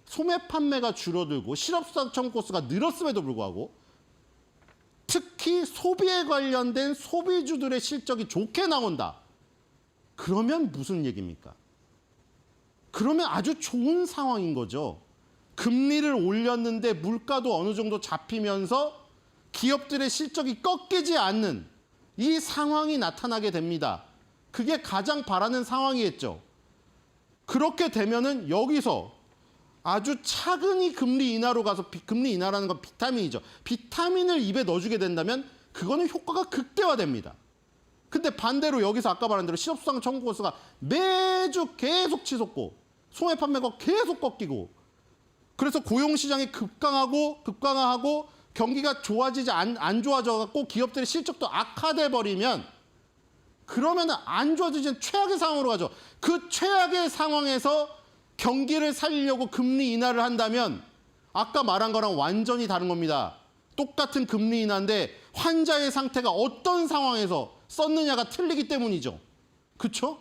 소매 판매가 줄어들고 실업수당 청구 건수가 늘었음에도 불구하고 특히 소비에 관련된 소비주들의 실적이 좋게 나온다. 그러면 무슨 얘기입니까? 그러면 아주 좋은 상황인 거죠. 금리를 올렸는데 물가도 어느 정도 잡히면서 기업들의 실적이 꺾이지 않는 이 상황이 나타나게 됩니다. 그게 가장 바라는 상황이겠죠. 그렇게 되면은 여기서 아주 차근히 금리 인하로 가서 금리 인하라는 건 비타민이죠. 비타민을 입에 넣어주게 된다면 그거는 효과가 극대화됩니다. 근데 반대로 여기서 아까 말한 대로 실업수당 청구 건수가 매주 계속 치솟고 소매 판매가 계속 꺾이고 그래서 고용시장이 급강하고 경기가 좋아지지 안 좋아져 갖고 기업들의 실적도 악화돼 버리면 그러면 안 좋아지는 최악의 상황으로 가죠. 그 최악의 상황에서 경기를 살리려고 금리 인하를 한다면 아까 말한 거랑 완전히 다른 겁니다. 똑같은 금리 인하인데 환자의 상태가 어떤 상황에서 썼느냐가 틀리기 때문이죠. 그렇죠?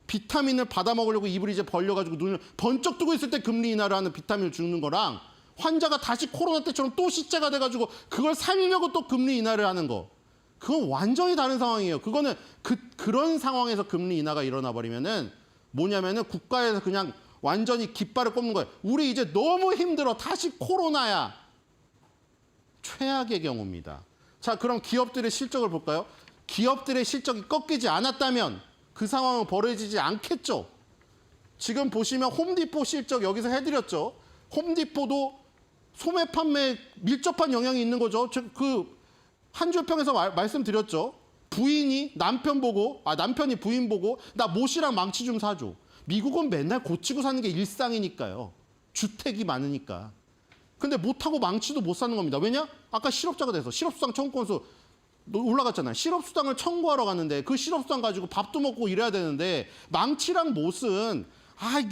비타민을 받아 먹으려고 입을 이제 벌려가지고 눈을 번쩍 뜨고 있을 때 금리 인하를 하는 비타민을 주는 거랑 환자가 다시 코로나 때처럼 또 시체가 돼가지고 그걸 살리려고 또 금리 인하를 하는 거. 그건 완전히 다른 상황이에요. 그거는 그런 상황에서 금리 인하가 일어나 버리면은 뭐냐면은 국가에서 그냥 완전히 깃발을 꼽는 거예요. 우리 이제 너무 힘들어. 다시 코로나야. 최악의 경우입니다. 자, 그럼 기업들의 실적을 볼까요? 기업들의 실적이 꺾이지 않았다면 그 상황은 벌어지지 않겠죠. 지금 보시면 홈디포 실적 여기서 해드렸죠. 홈디포도 소매 판매에 밀접한 영향이 있는 거죠. 그 한줄평에서 말씀드렸죠. 부인이 남편이 부인 보고 나 못이랑 망치 좀 사줘. 미국은 맨날 고치고 사는 게 일상이니까요. 주택이 많으니까. 근데 못하고 망치도 못 사는 겁니다. 왜냐? 아까 실업자가 돼서 실업수당 청구 건수 올라갔잖아요. 실업수당을 청구하러 갔는데 그 실업수당 가지고 밥도 먹고 이래야 되는데 망치랑 못은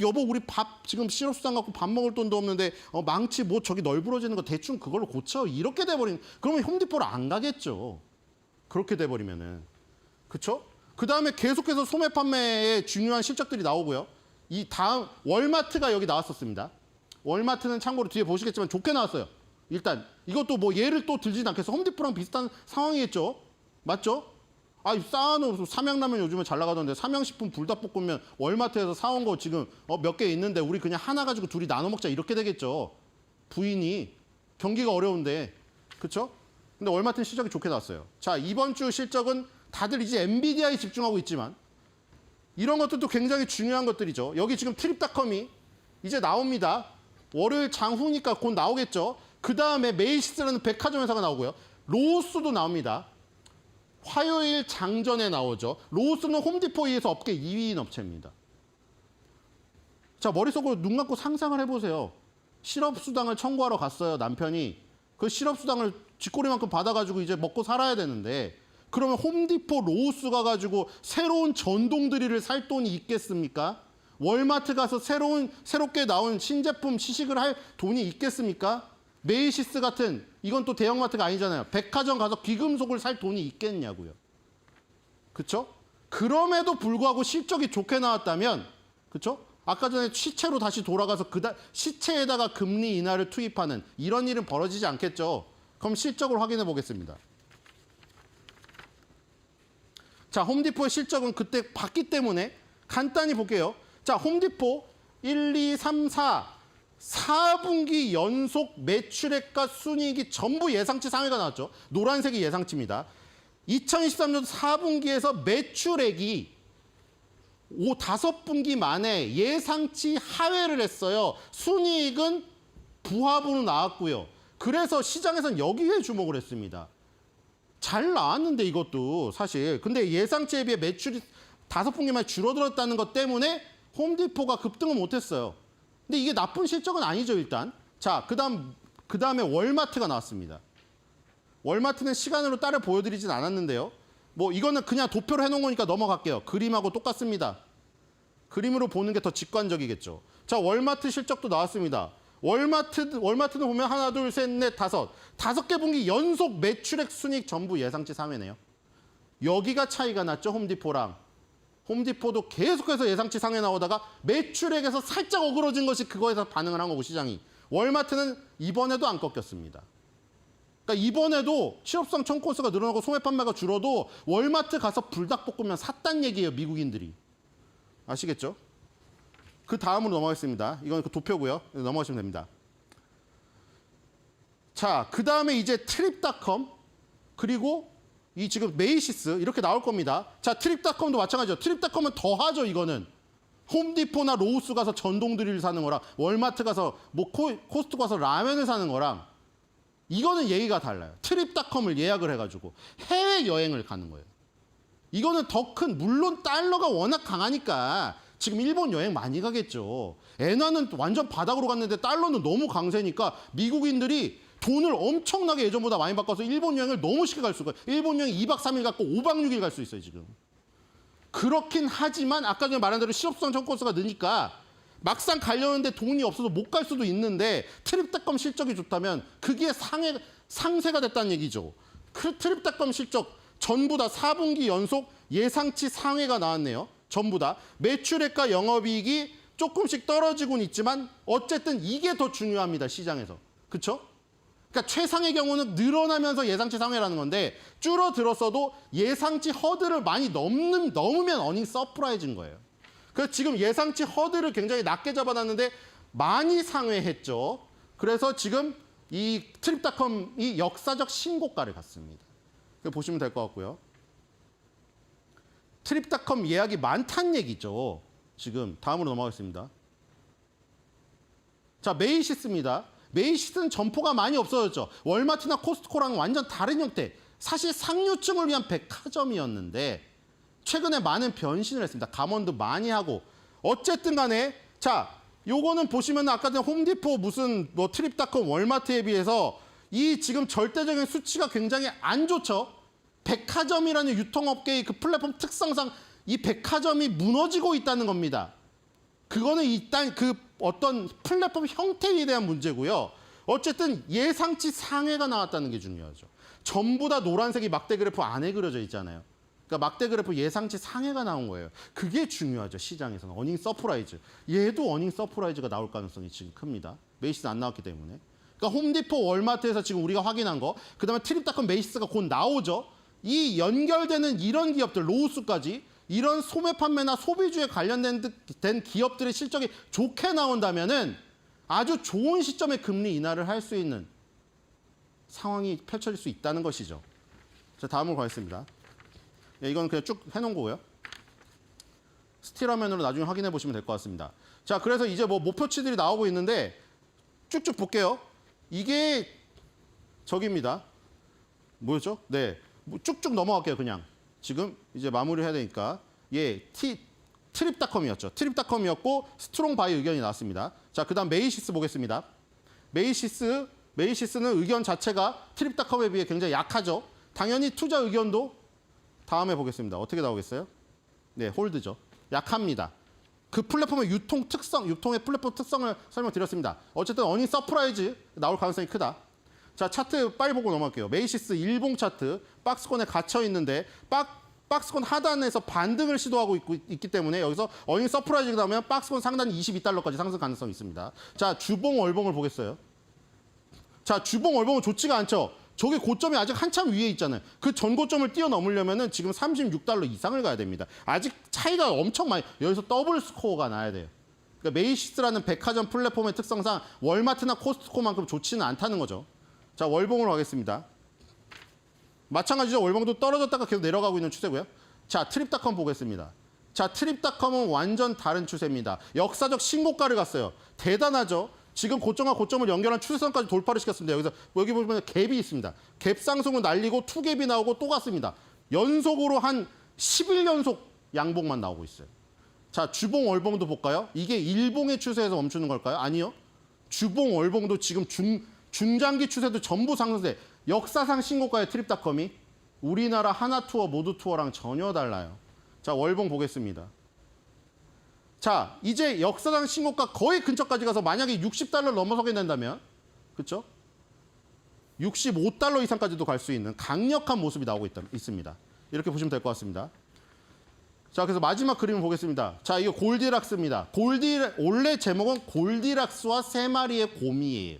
여보 우리 밥 지금 실업수당 갖고 밥 먹을 돈도 없는데 망치 뭐 저기 널브러지는 거 대충 그걸로 고쳐 이렇게 돼버리면 그러면 홈디포를 안 가겠죠. 그렇게 돼버리면은 그렇죠? 그 다음에 계속해서 소매 판매에 중요한 실적들이 나오고요. 이 다음 월마트가 여기 나왔었습니다. 월마트는 참고로 뒤에 보시겠지만 좋게 나왔어요. 일단 이것도 뭐 예를 또 들진 않겠어. 홈디포랑 비슷한 상황이겠죠. 맞죠? 쌓아놓은 삼양라면 요즘에 잘 나가던데 삼양식품 불닭볶음면 월마트에서 사온 거 지금 몇 개 있는데 우리 그냥 하나 가지고 둘이 나눠 먹자 이렇게 되겠죠. 부인이 경기가 어려운데 그렇죠? 근데 월마트는 실적이 좋게 나왔어요. 자, 이번 주 실적은 다들 이제 엔비디아에 집중하고 있지만 이런 것들도 굉장히 중요한 것들이죠. 여기 지금 트립닷컴이 이제 나옵니다. 월요일 장후니까 곧 나오겠죠. 그 다음에 메이시스라는 백화점 회사가 나오고요. 로스도 나옵니다. 화요일 장전에 나오죠. 로스는 홈디포에서 업계 2위인 업체입니다. 자, 머릿속으로 눈 감고 상상을 해보세요. 실업수당을 청구하러 갔어요, 남편이. 그 실업수당을 쥐꼬리만큼 받아가지고 이제 먹고 살아야 되는데 그러면 홈디포, 로스 가가지고 새로운 전동드릴을 살 돈이 있겠습니까? 월마트 가서 새롭게 나온 신제품 시식을 할 돈이 있겠습니까? 메이시스 같은 이건 또 대형마트가 아니잖아요. 백화점 가서 귀금속을 살 돈이 있겠냐고요. 그렇죠? 그럼에도 불구하고 실적이 좋게 나왔다면 그렇죠? 아까 전에 시체로 다시 돌아가서 시체에다가 금리 인하를 투입하는 이런 일은 벌어지지 않겠죠. 그럼 실적을 확인해 보겠습니다. 자, 홈디포의 실적은 그때 봤기 때문에 간단히 볼게요. 자, 홈디포 1, 2, 3, 4분기 연속 매출액과 순이익이 전부 예상치 상회가 나왔죠. 노란색이 예상치입니다. 2023년 4분기에서 매출액이 5분기 만에 예상치 하회를 했어요. 순이익은 부합으로 나왔고요. 그래서 시장에서는 여기에 주목을 했습니다. 잘 나왔는데 이것도 사실. 근데 예상치에 비해 매출이 5분기 만에 줄어들었다는 것 때문에 홈디포가 급등을 못했어요. 근데 이게 나쁜 실적은 아니죠, 일단. 자, 그다음에 월마트가 나왔습니다. 월마트는 시간으로 따로 보여드리진 않았는데요. 뭐 이거는 그냥 도표로 해놓은 거니까 넘어갈게요. 그림하고 똑같습니다. 그림으로 보는 게 더 직관적이겠죠. 자, 월마트 실적도 나왔습니다. 월마트는 보면 하나, 둘, 셋, 넷, 다섯 개 분기 연속 매출액 순이익 전부 예상치 상회네요. 여기가 차이가 났죠, 홈디포랑. 홈디포도 계속해서 예상치 상회 나오다가 매출액에서 살짝 어그러진 것이 그거에서 반응을 한 거고 시장이. 월마트는 이번에도 안 꺾였습니다. 그러니까 이번에도 실업수당 청구 건수가 늘어나고 소매 판매가 줄어도 월마트 가서 불닭볶음면 샀단 얘기예요, 미국인들이. 아시겠죠? 그 다음으로 넘어가겠습니다. 이건 그 도표고요. 넘어가시면 됩니다. 자, 그 다음에 이제 트립닷컴 그리고 이 지금 메이시스 이렇게 나올 겁니다. 자, 트립닷컴도 마찬가지죠. 트립닷컴은 더 하죠, 이거는. 홈디포나 로우스 가서 전동드릴 사는 거랑 월마트 가서 뭐 코스트코 가서 라면을 사는 거랑 이거는 얘기가 달라요. 트립닷컴을 예약을 해가지고 해외여행을 가는 거예요. 이거는 더 큰, 물론 달러가 워낙 강하니까 지금 일본 여행 많이 가겠죠. 엔화는 완전 바닥으로 갔는데 달러는 너무 강세니까 미국인들이 돈을 엄청나게 예전보다 많이 바꿔서 일본 여행을 너무 쉽게 갈 수가 있어요. 일본 여행 2박 3일 갖고 5박 6일 갈 수 있어요, 지금. 그렇긴 하지만 아까 전에 말한 대로 실업수당 청코스가 느니까 막상 가려는데 돈이 없어서 못 갈 수도 있는데 트립닷컴 실적이 좋다면 그게 상세가 됐다는 얘기죠. 트립닷컴 실적 전부 다 4분기 연속 예상치 상회가 나왔네요. 전부 다. 매출액과 영업이익이 조금씩 떨어지고는 있지만 어쨌든 이게 더 중요합니다. 시장에서. 그렇죠? 그러니까 최상의 경우는 늘어나면서 예상치 상회라는 건데 줄어들었어도 예상치 허들을 많이 넘으면 어닝 서프라이즈인 거예요. 그래서 지금 예상치 허들을 굉장히 낮게 잡아놨는데 많이 상회했죠. 그래서 지금 이 트립닷컴이 역사적 신고가를 갔습니다. 보시면 될 것 같고요. 트립닷컴 예약이 많다는 얘기죠. 지금 다음으로 넘어가겠습니다. 자, 메이시스입니다. 메이시스는 점포가 많이 없어졌죠. 월마트나 코스트코랑 완전 다른 형태. 사실 상류층을 위한 백화점이었는데 최근에 많은 변신을 했습니다. 감원도 많이 하고. 어쨌든 간에 자, 요거는 보시면 아까 전에 홈디포 무슨 뭐 트립닷컴 월마트에 비해서 이 지금 절대적인 수치가 굉장히 안 좋죠. 백화점이라는 유통업계의 그 플랫폼 특성상 이 백화점이 무너지고 있다는 겁니다. 그거는 일단 그 어떤 플랫폼 형태에 대한 문제고요. 어쨌든 예상치 상회가 나왔다는 게 중요하죠. 전부 다 노란색이 막대 그래프 안에 그려져 있잖아요. 그러니까 막대 그래프 예상치 상회가 나온 거예요. 그게 중요하죠. 시장에서는. 어닝 서프라이즈. 얘도 어닝 서프라이즈가 나올 가능성이 지금 큽니다. 메이시스 안 나왔기 때문에. 그러니까 홈디포 월마트에서 지금 우리가 확인한 거. 그다음에 트립닷컴 메이시스가 곧 나오죠. 이 연결되는 이런 기업들 로우스까지 이런 소매 판매나 소비주에 관련된 기업들의 실적이 좋게 나온다면은 아주 좋은 시점에 금리 인하를 할 수 있는 상황이 펼쳐질 수 있다는 것이죠. 자, 다음으로 가겠습니다. 예, 이건 그냥 쭉 해놓은 거고요. 스틸 화면으로 나중에 확인해 보시면 될 것 같습니다. 자, 그래서 이제 뭐 목표치들이 나오고 있는데 쭉쭉 볼게요. 이게 저기입니다. 뭐였죠? 네, 쭉쭉 넘어갈게요. 그냥 지금 이제 마무리해야 되니까. 예, 트립닷컴이었죠. 트립닷컴이었고 스트롱 바이 의견이 나왔습니다. 자, 그다음 메이시스 보겠습니다. 메이시스는 의견 자체가 트립닷컴에 비해 굉장히 약하죠. 당연히 투자 의견도 다음에 보겠습니다. 어떻게 나오겠어요? 네, 홀드죠. 약합니다. 그 플랫폼의 유통의 플랫폼 특성을 설명드렸습니다. 어쨌든 어닝 서프라이즈 나올 가능성이 크다. 자, 차트 빨리 보고 넘어갈게요. 메이시스 일봉 차트 박스권에 갇혀 있는데 박스권 하단에서 반등을 시도하고 있기 때문에 여기서 어닝 서프라이즈가 나오면 박스권 상단 22달러까지 상승 가능성이 있습니다. 자, 주봉 월봉을 보겠어요. 자, 주봉 월봉은 좋지가 않죠. 저게 고점이 아직 한참 위에 있잖아요. 그 전고점을 뛰어넘으려면은 지금 36달러 이상을 가야 됩니다. 아직 차이가 엄청 많이, 여기서 더블 스코어가 나야 돼요. 그러니까 메이시스라는 백화점 플랫폼의 특성상 월마트나 코스트코만큼 좋지는 않다는 거죠. 자, 월봉으로 가겠습니다. 마찬가지로 월봉도 떨어졌다가 계속 내려가고 있는 추세고요. 자, 트립닷컴 보겠습니다. 자, 트립닷컴은 완전 다른 추세입니다. 역사적 신고가를 갔어요. 대단하죠? 지금 고점과 고점을 연결한 추세선까지 돌파를 시켰습니다. 여기 보시면 갭이 있습니다. 갭 상승을 날리고 투갭이 나오고 또 갔습니다. 연속으로 한 11연속 양봉만 나오고 있어요. 자, 주봉 월봉도 볼까요? 이게 일봉의 추세에서 멈추는 걸까요? 아니요. 주봉 월봉도 지금 중장기 추세도 전부 상승세. 역사상 신고가의 트립닷컴이 우리나라 하나투어 모두투어랑 전혀 달라요. 자, 월봉 보겠습니다. 자, 이제 역사상 신고가 거의 근처까지 가서 만약에 60달러 넘어서게 된다면, 그렇죠? 65달러 이상까지도 갈 수 있는 강력한 모습이 나오고 있습니다. 이렇게 보시면 될 것 같습니다. 자, 그래서 마지막 그림을 보겠습니다. 자, 이거 골디락스입니다. 원래 제목은 골디락스와 세 마리의 곰이에요.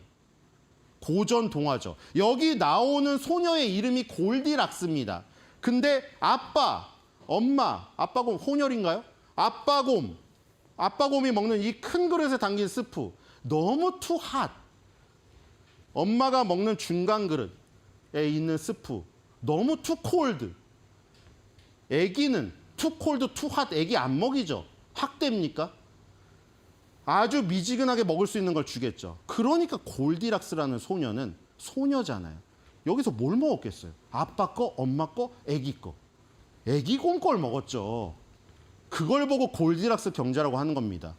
고전 동화죠. 여기 나오는 소녀의 이름이 골디락스입니다. 근데 아빠가 혼혈인가요? 아빠곰이 먹는 이 큰 그릇에 담긴 스프 너무 투 핫. 엄마가 먹는 중간 그릇에 있는 스프 너무 투 콜드. 애기는 투 콜드, 투 핫 애기 안 먹이죠. 학대입니까? 아주 미지근하게 먹을 수 있는 걸 주겠죠. 그러니까 골디락스라는 소녀는 소녀잖아요. 여기서 뭘 먹었겠어요? 아빠 거, 엄마 거, 애기 거. 애기 곰 걸 먹었죠. 그걸 보고 골디락스 경제라고 하는 겁니다.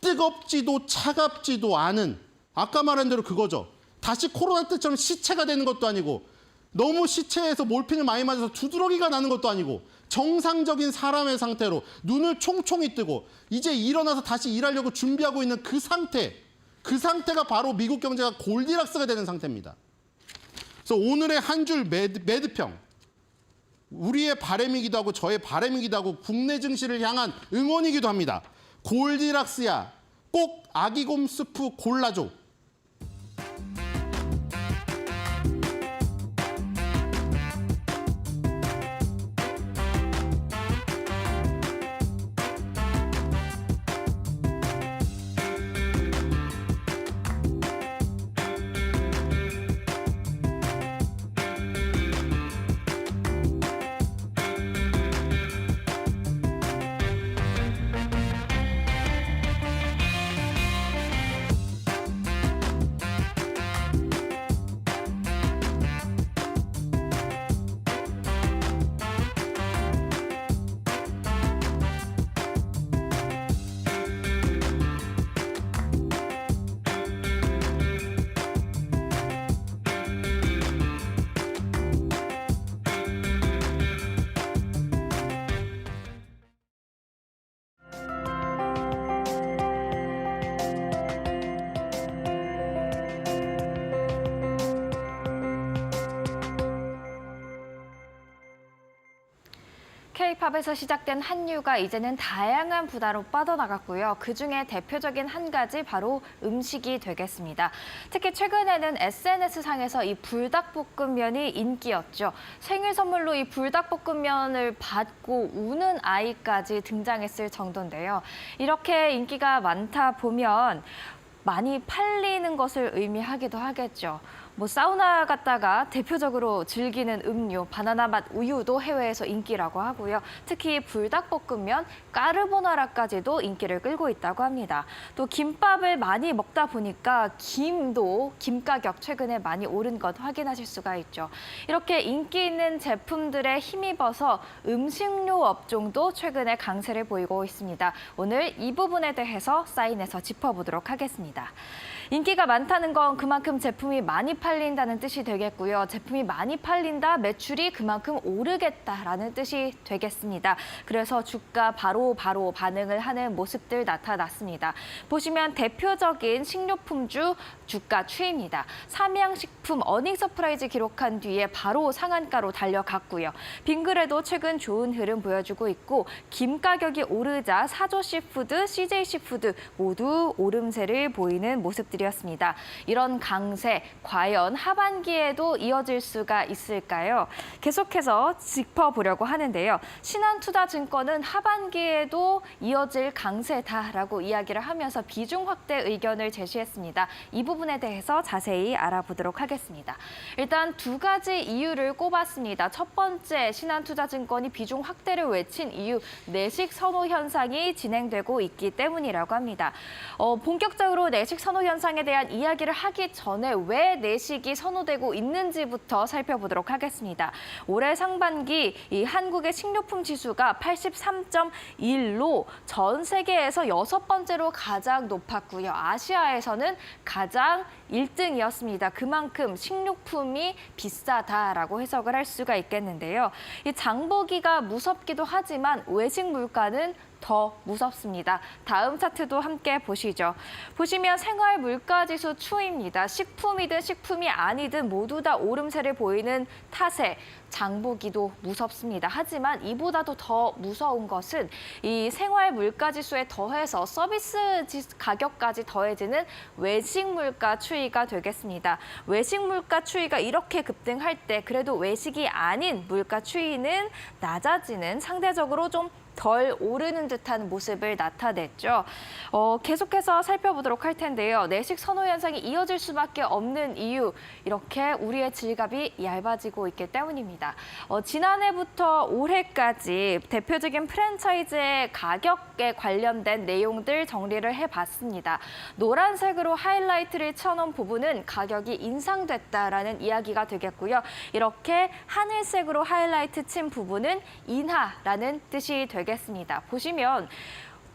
뜨겁지도 차갑지도 않은, 아까 말한 대로 그거죠. 다시 코로나 때처럼 시체가 되는 것도 아니고, 너무 시체에서 몰핀을 많이 맞아서 두드러기가 나는 것도 아니고, 정상적인 사람의 상태로 눈을 총총히 뜨고 이제 일어나서 다시 일하려고 준비하고 있는 그 상태가 바로 미국 경제가 골디락스가 되는 상태입니다. 그래서 오늘의 한 줄 매드평, 우리의 바람이기도 하고 저의 바람이기도 하고 국내 증시를 향한 응원이기도 합니다. 골디락스야, 꼭 아기곰 스프 골라줘. K-팝에서 시작된 한류가 이제는 다양한 분야로 뻗어나갔고요. 그중에 대표적인 한 가지 바로 음식이 되겠습니다. 특히 최근에는 SNS상에서 이 불닭볶음면이 인기였죠. 생일 선물로 이 불닭볶음면을 받고 우는 아이까지 등장했을 정도인데요. 이렇게 인기가 많다 보면 많이 팔리는 것을 의미하기도 하겠죠. 사우나 갔다가 대표적으로 즐기는 음료, 바나나 맛 우유도 해외에서 인기라고 하고요. 특히 불닭볶음면, 까르보나라까지도 인기를 끌고 있다고 합니다. 또 김밥을 많이 먹다 보니까 김 가격 최근에 많이 오른 것 확인하실 수가 있죠. 이렇게 인기 있는 제품들에 힘입어서 음식료 업종도 최근에 강세를 보이고 있습니다. 오늘 이 부분에 대해서 사인해서 짚어보도록 하겠습니다. 인기가 많다는 건 그만큼 제품이 많이 팔린다는 뜻이 되겠고요. 제품이 많이 팔린다, 매출이 그만큼 오르겠다라는 뜻이 되겠습니다. 그래서 주가 바로 반응을 하는 모습들 나타났습니다. 보시면 대표적인 식료품주 주가 추이입니다. 삼양식품 어닝 서프라이즈 기록한 뒤에 바로 상한가로 달려갔고요. 빙그레도 최근 좋은 흐름 보여주고 있고 김 가격이 오르자 사조시푸드, CJ시푸드 모두 오름세를 보이는 모습들이었습니다. 이런 강세 과연 하반기에도 이어질 수가 있을까요? 계속해서 짚어보려고 하는데요. 신한투자증권은 하반기에도 이어질 강세다라고 이야기를 하면서 비중 확대 의견을 제시했습니다. 이 부분에 대해서 자세히 알아보도록 하겠습니다. 일단 두 가지 이유를 꼽았습니다. 첫 번째, 신한투자증권이 비중 확대를 외친 이유, 내식 선호 현상이 진행되고 있기 때문이라고 합니다. 본격적으로 내식 선호 현상에 대한 이야기를 하기 전에 왜 내식이 선호되고 있는지부터 살펴보도록 하겠습니다. 올해 상반기 이 한국의 식료품 지수가 83.1로 전 세계에서 6번째로 가장 높았고요. 아시아에서는 가장 1등이었습니다. 그만큼 식료품이 비싸다라고 해석을 할 수가 있겠는데요. 이 장보기가 무섭기도 하지만 외식 물가는 더 무섭습니다. 다음 차트도 함께 보시죠. 보시면 생활 물가 지수 추이입니다. 식품이든 식품이 아니든 모두 다 오름세를 보이는 탓에 장보기도 무섭습니다. 하지만 이보다도 더 무서운 것은 이 생활 물가 지수에 더해서 서비스 가격까지 더해지는 외식 물가 추이가 되겠습니다. 외식 물가 추이가 이렇게 급등할 때 그래도 외식이 아닌 물가 추이는 낮아지는, 상대적으로 좀 덜 오르는 듯한 모습을 나타냈죠. 계속해서 살펴보도록 할 텐데요. 내식 선호 현상이 이어질 수밖에 없는 이유, 이렇게 우리의 지갑이 얇아지고 있기 때문입니다. 지난해부터 올해까지 대표적인 프랜차이즈의 가격에 관련된 내용들 정리를 해봤습니다. 노란색으로 하이라이트를 쳐놓은 부분은 가격이 인상됐다라는 이야기가 되겠고요. 이렇게 하늘색으로 하이라이트 친 부분은 인하라는 뜻이 되겠습니다. 보시면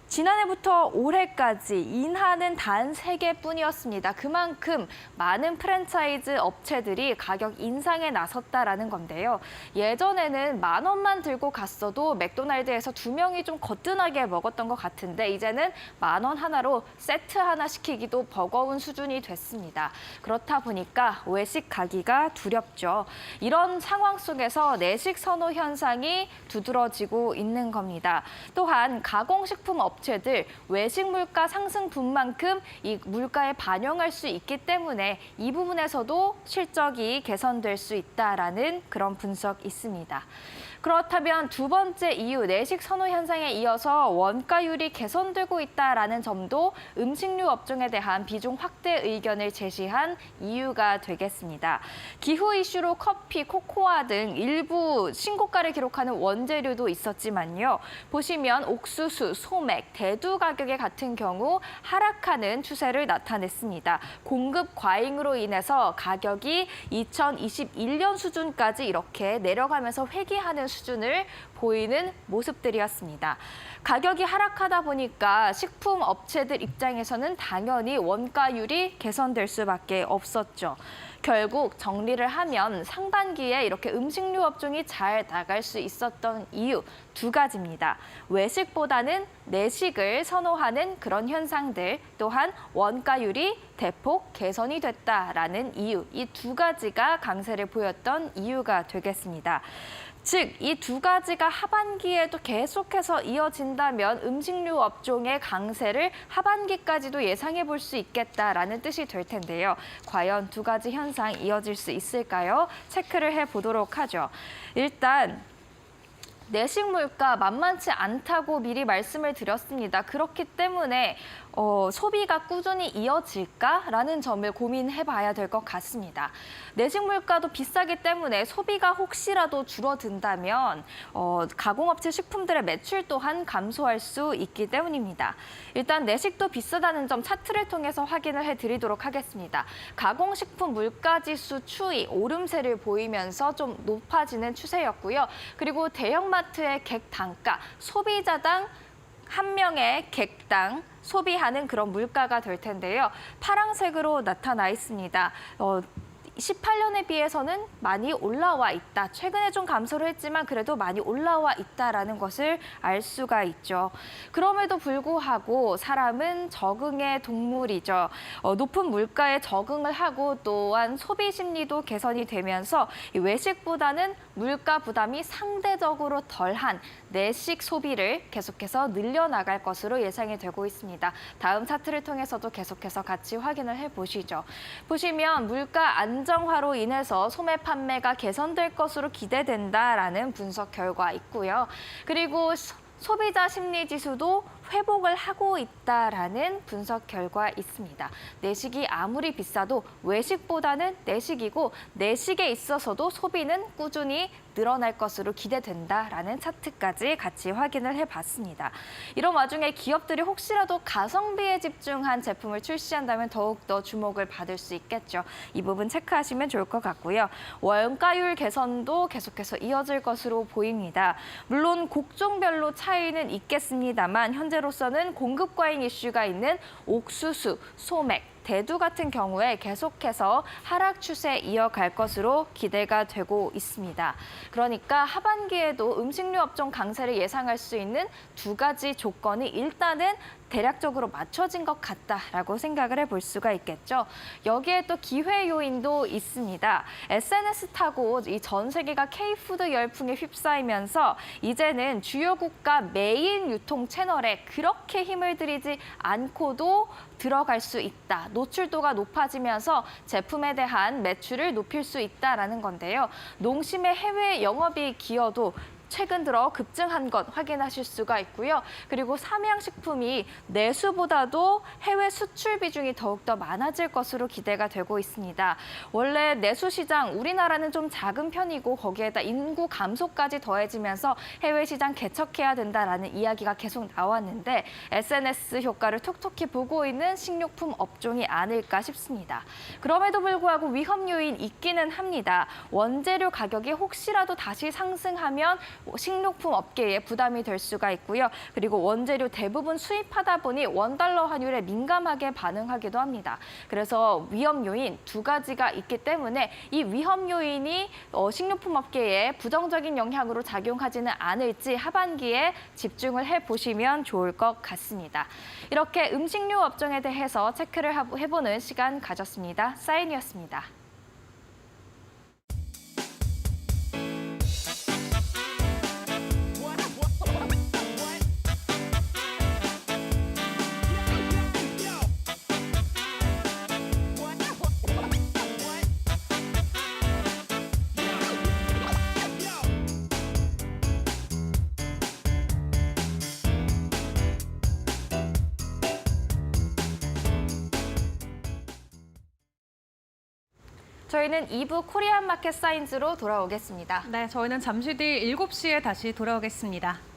지난해부터 올해까지 인하는 단 3개뿐이었습니다. 그만큼 많은 프랜차이즈 업체들이 가격 인상에 나섰다라는 건데요. 예전에는 10,000원만 들고 갔어도 맥도날드에서 2명이 좀 거뜬하게 먹었던 것 같은데 이제는 10,000원 하나로 세트 하나 시키기도 버거운 수준이 됐습니다. 그렇다 보니까 외식 가기가 두렵죠. 이런 상황 속에서 내식 선호 현상이 두드러지고 있는 겁니다. 또한 가공식품 업체들 외식 물가 상승분만큼 이 물가에 반영할 수 있기 때문에 이 부분에서도 실적이 개선될 수 있다라는 그런 분석 있습니다. 그렇다면 두 번째 이유, 내식 선호 현상에 이어서 원가율이 개선되고 있다라는 점도 음식료 업종에 대한 비중 확대 의견을 제시한 이유가 되겠습니다. 기후 이슈로 커피, 코코아 등 일부 신고가를 기록하는 원재료도 있었지만요. 보시면 옥수수, 소맥, 대두 가격의 같은 경우 하락하는 추세를 나타냈습니다. 공급 과잉으로 인해서 가격이 2021년 수준까지 이렇게 내려가면서 회귀하는 수준을 보이는 모습들이었습니다. 가격이 하락하다 보니까 식품 업체들 입장에서는 당연히 원가율이 개선될 수밖에 없었죠. 결국 정리를 하면 상반기에 이렇게 음식료 업종이 잘 나갈 수 있었던 이유 2가지입니다. 외식보다는 내식을 선호하는 그런 현상들, 또한 원가율이 대폭 개선이 됐다라는 이유, 이 2가지가 강세를 보였던 이유가 되겠습니다. 즉, 이 2가지가 하반기에도 계속해서 이어진다면 음식료 업종의 강세를 하반기까지도 예상해 볼 수 있겠다라는 뜻이 될 텐데요. 과연 2가지 현상 이어질 수 있을까요? 체크를 해보도록 하죠. 일단 내식 물가 만만치 않다고 미리 말씀을 드렸습니다. 그렇기 때문에 소비가 꾸준히 이어질까라는 점을 고민해봐야 될 것 같습니다. 내식 물가도 비싸기 때문에 소비가 혹시라도 줄어든다면 가공업체 식품들의 매출 또한 감소할 수 있기 때문입니다. 일단 내식도 비싸다는 점 차트를 통해서 확인을 해드리도록 하겠습니다. 가공식품 물가지수 추이 오름세를 보이면서 좀 높아지는 추세였고요. 그리고 대형마트의 객 단가, 소비자당 한 명의 객당 소비하는 그런 물가가 될 텐데요. 파란색으로 나타나 있습니다. 18년에 비해서는 많이 올라와 있다. 최근에 좀 감소를 했지만 그래도 많이 올라와 있다라는 것을 알 수가 있죠. 그럼에도 불구하고 사람은 적응의 동물이죠. 높은 물가에 적응을 하고 또한 소비 심리도 개선이 되면서 외식보다는 물가 부담이 상대적으로 덜한 내식 소비를 계속해서 늘려나갈 것으로 예상이 되고 있습니다. 다음 차트를 통해서도 계속해서 같이 확인을 해보시죠. 보시면 물가 안정화로 인해서 소매 판매가 개선될 것으로 기대된다라는 분석 결과 있고요. 그리고 소비자 심리 지수도 회복을 하고 있다라는 분석 결과 있습니다. 내식이 아무리 비싸도 외식보다는 내식이고 내식에 있어서도 소비는 꾸준히 늘어날 것으로 기대된다라는 차트까지 같이 확인을 해봤습니다. 이런 와중에 기업들이 혹시라도 가성비에 집중한 제품을 출시한다면 더욱더 주목을 받을 수 있겠죠. 이 부분 체크하시면 좋을 것 같고요. 원가율 개선도 계속해서 이어질 것으로 보입니다. 물론 곡종별로 차이는 있겠습니다만 현재로서는 공급 과잉 이슈가 있는 옥수수, 소맥, 대두 같은 경우에 계속해서 하락 추세 이어갈 것으로 기대가 되고 있습니다. 그러니까 하반기에도 음식료 업종 강세를 예상할 수 있는 2가지 조건이 일단은 대략적으로 맞춰진 것 같다라고 생각을 해볼 수가 있겠죠. 여기에 또 기회 요인도 있습니다. SNS 타고 이 전 세계가 K푸드 열풍에 휩싸이면서 이제는 주요 국가 메인 유통 채널에 그렇게 힘을 들이지 않고도 들어갈 수 있다. 노출도가 높아지면서 제품에 대한 매출을 높일 수 있다라는 건데요. 농심의 해외 영업이익 기여도 최근 들어 급증한 것 확인하실 수가 있고요. 그리고 삼양식품이 내수보다도 해외 수출 비중이 더욱더 많아질 것으로 기대가 되고 있습니다. 원래 내수 시장, 우리나라는 좀 작은 편이고 거기에다 인구 감소까지 더해지면서 해외 시장 개척해야 된다라는 이야기가 계속 나왔는데 SNS 효과를 톡톡히 보고 있는 식료품 업종이 아닐까 싶습니다. 그럼에도 불구하고 위험 요인 있기는 합니다. 원재료 가격이 혹시라도 다시 상승하면 식료품 업계에 부담이 될 수가 있고요. 그리고 원재료 대부분 수입하다 보니 원달러 환율에 민감하게 반응하기도 합니다. 그래서 위험 요인 두 가지가 있기 때문에 이 위험 요인이 식료품 업계에 부정적인 영향으로 작용하지는 않을지 하반기에 집중을 해보시면 좋을 것 같습니다. 이렇게 음식료 업종에 대해서 체크를 해보는 시간 가졌습니다. 사인이었습니다. 저희는 2부 코리안 마켓 사인즈로 돌아오겠습니다. 네, 저희는 잠시 뒤 7시에 다시 돌아오겠습니다.